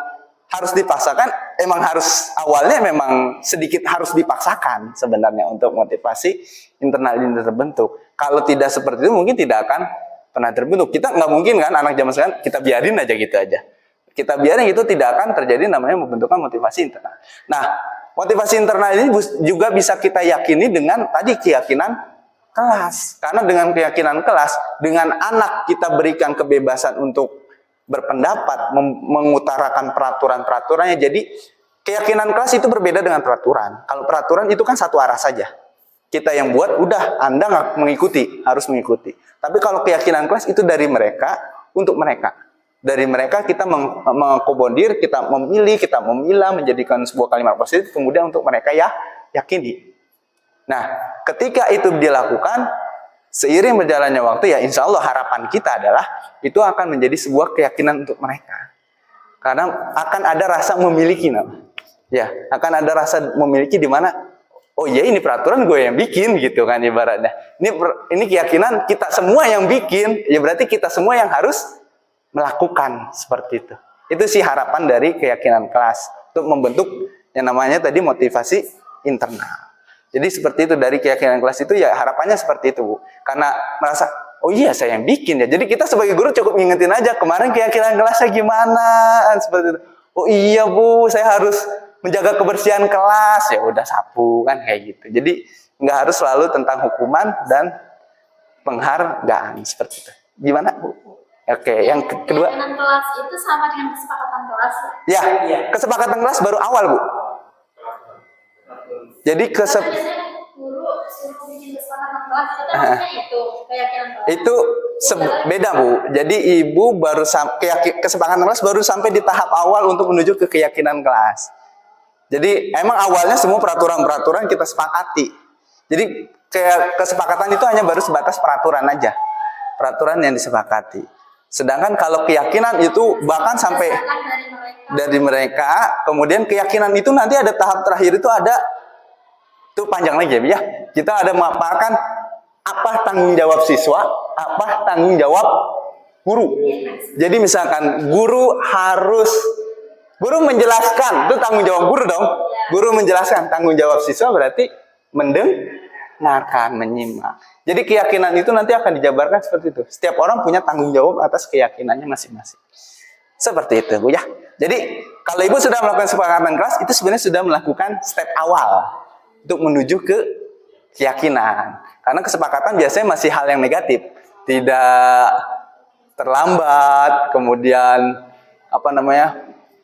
harus dipaksakan, emang harus awalnya memang sedikit harus dipaksakan sebenarnya untuk motivasi internal ini terbentuk. Kalau tidak seperti itu mungkin tidak akan pernah terbentuk. Kita nggak mungkin kan anak zaman sekarang kita biarin aja gitu aja. Kita biarin itu tidak akan terjadi namanya membentukkan motivasi internal. Nah, motivasi internal ini juga bisa kita yakini dengan tadi keyakinan kelas. Karena dengan keyakinan kelas, dengan anak kita berikan kebebasan untuk berpendapat, mengutarakan peraturan-peraturannya. Jadi keyakinan kelas itu berbeda dengan peraturan. Kalau peraturan itu kan satu arah saja. Kita yang buat, udah Anda nggak mengikuti, harus mengikuti. Tapi kalau keyakinan kelas itu dari mereka, untuk mereka. Dari mereka kita mengakomodir, kita memilih, kita memilah, menjadikan sebuah kalimat positif, kemudian untuk mereka yakini. Nah, ketika itu dilakukan, seiring berjalannya waktu, ya insya Allah harapan kita adalah itu akan menjadi sebuah keyakinan untuk mereka. Karena akan ada rasa memiliki, ya, akan ada rasa memiliki di mana, oh iya ini peraturan gue yang bikin gitu kan ibaratnya. Ini keyakinan kita semua yang bikin, ya berarti kita semua yang harus melakukan seperti itu. Itu sih harapan dari keyakinan kelas untuk membentuk yang namanya tadi motivasi internal. Jadi seperti itu dari keyakinan kelas itu ya harapannya seperti itu Bu. Karena merasa oh iya saya yang bikin ya. Jadi kita sebagai guru cukup ngingetin aja kemarin keyakinan kelasnya gimana seperti itu. Oh iya Bu, saya harus menjaga kebersihan kelas ya udah sapu kan kayak gitu. Jadi nggak harus selalu tentang hukuman dan penghargaan seperti itu. Gimana Bu? Oke, yang kedua. Keyakinan kelas itu sama dengan kesepakatan kelas ya? Ya, kesepakatan kelas baru awal Bu. Jadi guru suruh bikin kesepakatan kelas itu maksudnya itu keyakinan kelas. Itu beda Bu. Jadi ibu baru kesepakatan kelas baru sampai di tahap awal untuk menuju ke keyakinan kelas. Jadi emang awalnya semua peraturan-peraturan kita sepakati. Jadi kesepakatan itu hanya baru sebatas peraturan aja. Peraturan yang disepakati. Sedangkan kalau keyakinan itu bahkan sampai dari mereka, kemudian keyakinan itu nanti ada tahap terakhir itu ada, itu panjang lagi ya. Kita ada memaparkan apa tanggung jawab siswa, apa tanggung jawab guru. Jadi misalkan guru menjelaskan, itu tanggung jawab guru dong. Guru menjelaskan, tanggung jawab siswa berarti mendengarkan, menyimak. Jadi keyakinan itu nanti akan dijabarkan seperti itu. Setiap orang punya tanggung jawab atas keyakinannya masing-masing. Seperti itu Bu ya. Jadi kalau ibu sudah melakukan kesepakatan kelas, itu sebenarnya sudah melakukan step awal. untuk menuju ke keyakinan. Karena kesepakatan biasanya masih hal yang negatif, tidak terlambat, kemudian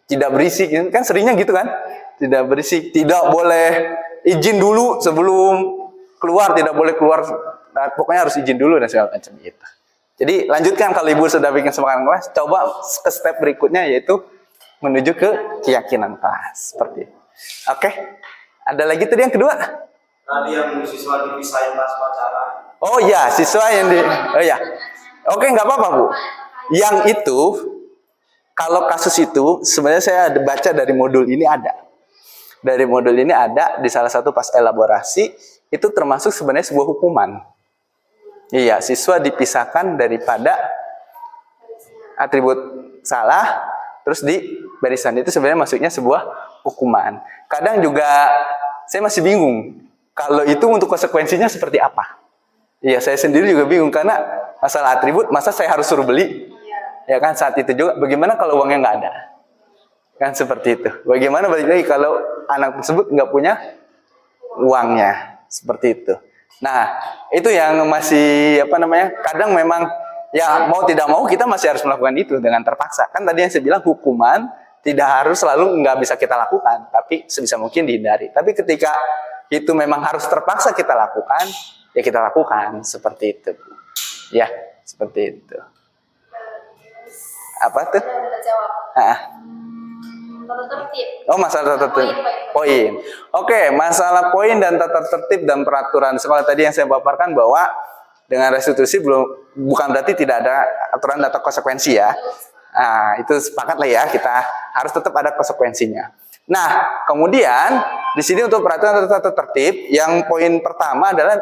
tidak berisik, kan seringnya gitu kan, tidak berisik, tidak boleh izin dulu sebelum keluar, tidak boleh keluar, nah, pokoknya harus izin dulu dan segala macam gitu. Jadi lanjutkan kalau ibu sudah bikin kesepakatan kelas, coba ke step berikutnya yaitu menuju ke keyakinan kelas seperti itu. Oke, ada lagi tadi yang kedua. Tadi yang siswa dipisahin pas pacaran. Oh ya, siswa yang oh ya. Oke, nggak apa-apa Bu. Yang itu, kalau kasus itu, sebenarnya saya ada baca dari modul ini ada. Dari modul ini ada, di salah satu pas elaborasi, itu termasuk sebenarnya sebuah hukuman. Iya, siswa dipisahkan daripada atribut salah, terus di barisan. Itu sebenarnya maksudnya sebuah hukuman. Kadang juga, saya masih bingung. Kalau itu untuk konsekuensinya seperti apa? Iya, saya sendiri juga bingung karena masalah atribut, masa saya harus suruh beli? Ya kan, saat itu juga. Bagaimana kalau uangnya nggak ada? Kan seperti itu. Bagaimana balik lagi kalau anak tersebut nggak punya uangnya? Seperti itu. Nah, itu yang masih kadang memang ya mau tidak mau kita masih harus melakukan itu dengan terpaksa. Kan tadi yang saya bilang hukuman tidak harus selalu nggak bisa kita lakukan, tapi sebisa mungkin dihindari. Tapi ketika itu memang harus terpaksa kita lakukan, ya kita lakukan seperti itu. Ya, seperti itu. Apa tuh? Tata tertib. Oh, masalah tata tertib. Poin. Oke, masalah poin dan tata tertib dan peraturan sekolah tadi yang saya paparkan bahwa dengan restitusi bukan berarti tidak ada aturan atau konsekuensi ya. Nah, itu sepakat lah ya, kita harus tetap ada konsekuensinya. Nah, kemudian di sini untuk peraturan tata tertib, yang poin pertama adalah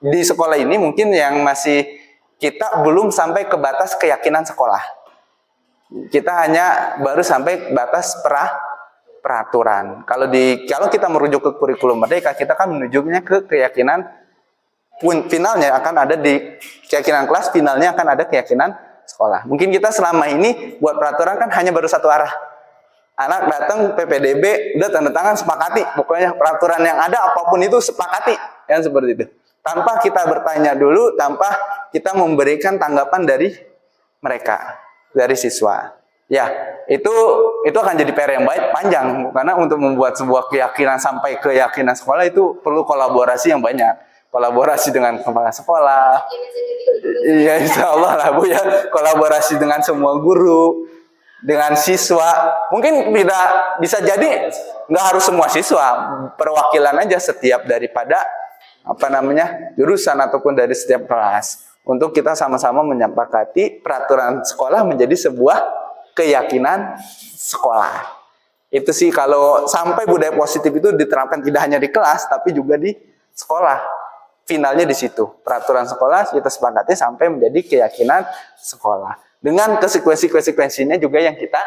di sekolah ini mungkin yang masih kita belum sampai ke batas keyakinan sekolah. Kita hanya baru sampai batas peraturan. Kalau kita merujuk ke kurikulum merdeka, kita kan menunjuknya ke keyakinan finalnya akan ada di keyakinan kelas, finalnya akan ada keyakinan sekolah. Mungkin kita selama ini buat peraturan kan hanya baru satu arah. Anak datang PPDB, udah tanda tangan sepakati. Pokoknya peraturan yang ada apapun itu sepakati. Yang seperti itu. Tanpa kita bertanya dulu, tanpa kita memberikan tanggapan dari mereka, dari siswa. Ya, itu akan jadi PR yang panjang. Karena untuk membuat sebuah keyakinan sampai keyakinan sekolah itu perlu kolaborasi yang banyak. Kolaborasi dengan kepala sekolah. Iya, insya Allah lah Bu ya. Kolaborasi dengan semua guru. Dengan siswa, mungkin tidak bisa jadi nggak harus semua siswa, perwakilan aja setiap daripada jurusan ataupun dari setiap kelas untuk kita sama-sama menyepakati peraturan sekolah menjadi sebuah keyakinan sekolah. Itu sih kalau sampai budaya positif itu diterapkan tidak hanya di kelas tapi juga di sekolah. Finalnya di situ. Peraturan sekolah kita sepakati sampai menjadi keyakinan sekolah. Dengan konsekuensinya juga yang kita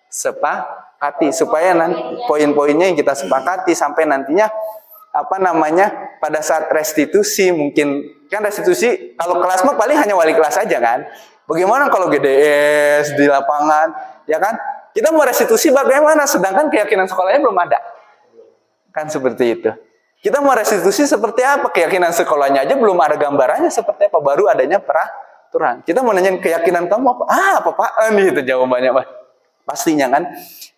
sepakati supaya nanti poin-poinnya yang kita sepakati sampai nantinya pada saat restitusi mungkin kan restitusi kalau kelas mah paling hanya wali kelas saja kan. Bagaimana kalau GDS di lapangan ya kan? Kita mau restitusi bagaimana sedangkan keyakinan sekolahnya belum ada. Kan seperti itu. Kita mau restitusi seperti apa? Keyakinan sekolahnya aja belum ada gambarannya seperti apa, baru adanya peraturan. Kita mau nanya keyakinan kamu apa? Apaan gitu jawabannya Pak. Pastinya kan.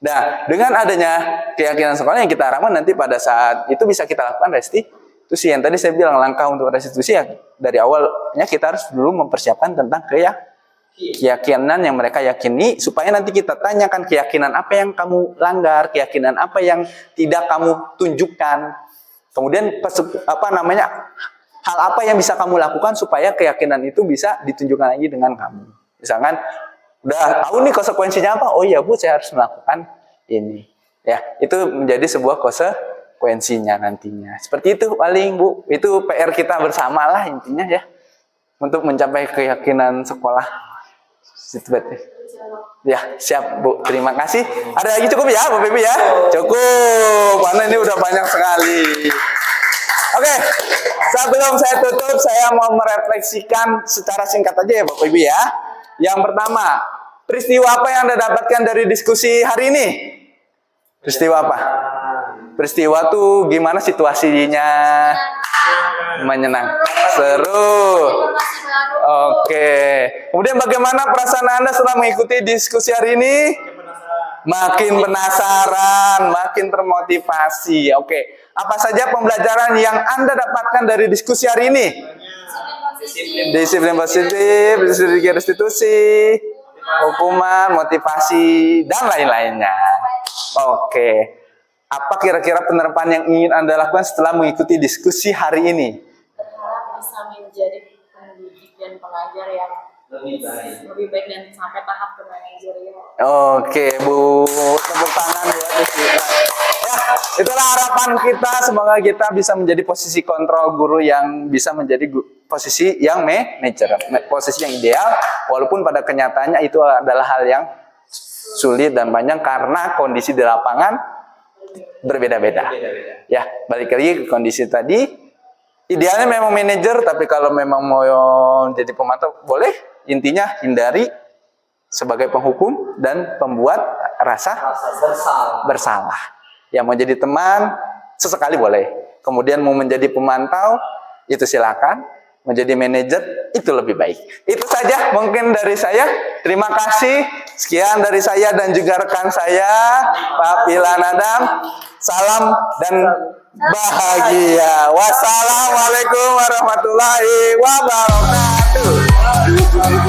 Nah, dengan adanya keyakinan sekolah yang kita harapkan nanti pada saat itu bisa kita lakukan restitusi. Yang tadi saya bilang langkah untuk restitusi ya dari awalnya kita harus dulu mempersiapkan tentang keyakinan yang mereka yakini supaya nanti kita tanyakan keyakinan apa yang kamu langgar, keyakinan apa yang tidak kamu tunjukkan. Kemudian hal apa yang bisa kamu lakukan supaya keyakinan itu bisa ditunjukkan lagi dengan kamu. Misalkan udah tahu nih konsekuensinya apa? Oh iya Bu, saya harus melakukan ini. Ya, itu menjadi sebuah konsekuensinya nantinya. Seperti itu paling Bu. Itu PR kita bersama lah intinya ya. Untuk mencapai keyakinan sekolah. Ya, siap Bu. Terima kasih. Ada lagi cukup ya Bapak Ibu ya? Cukup. Karena ini udah banyak sekali. Oke. Sebelum saya tutup, saya mau merefleksikan secara singkat aja ya Bapak Ibu ya. Yang pertama, peristiwa apa yang Anda dapatkan dari diskusi hari ini? Peristiwa apa? peristiwa tuh gimana situasinya? Menyenang, seru. Oke. Kemudian bagaimana perasaan Anda setelah mengikuti diskusi hari ini? Makin penasaran, makin termotivasi. Oke. Apa saja pembelajaran yang Anda dapatkan dari diskusi hari ini? Disiplin positif, disiplin restitusi, hukuman, motivasi, dan lain-lainnya. Oke. Apa kira-kira penerapan yang ingin Anda lakukan setelah mengikuti diskusi hari ini? Berharap bisa menjadi pendidik dan pengajar yang lebih baik dan sampai tahap ke manajerial. Oke, Bu. Tepuk tangan buat kita. Ya, itulah harapan kita. Semoga kita bisa menjadi posisi kontrol guru yang bisa menjadi posisi yang manajer, posisi yang ideal. Walaupun pada kenyataannya itu adalah hal yang sulit dan panjang karena kondisi di lapangan berbeda-beda. Ya, balik lagi ke kondisi tadi. Idealnya memang manajer, tapi kalau memang mau jadi pemantau boleh. Intinya hindari sebagai penghukum dan pembuat rasa bersalah. Yang mau jadi teman sesekali boleh. Kemudian mau menjadi pemantau itu silakan. Menjadi manajer itu lebih baik. Itu saja mungkin dari saya. Terima kasih. Sekian dari saya dan juga rekan saya, Pak Filan Adam. Salam dan bahagia. Wassalamualaikum warahmatullahi wabarakatuh.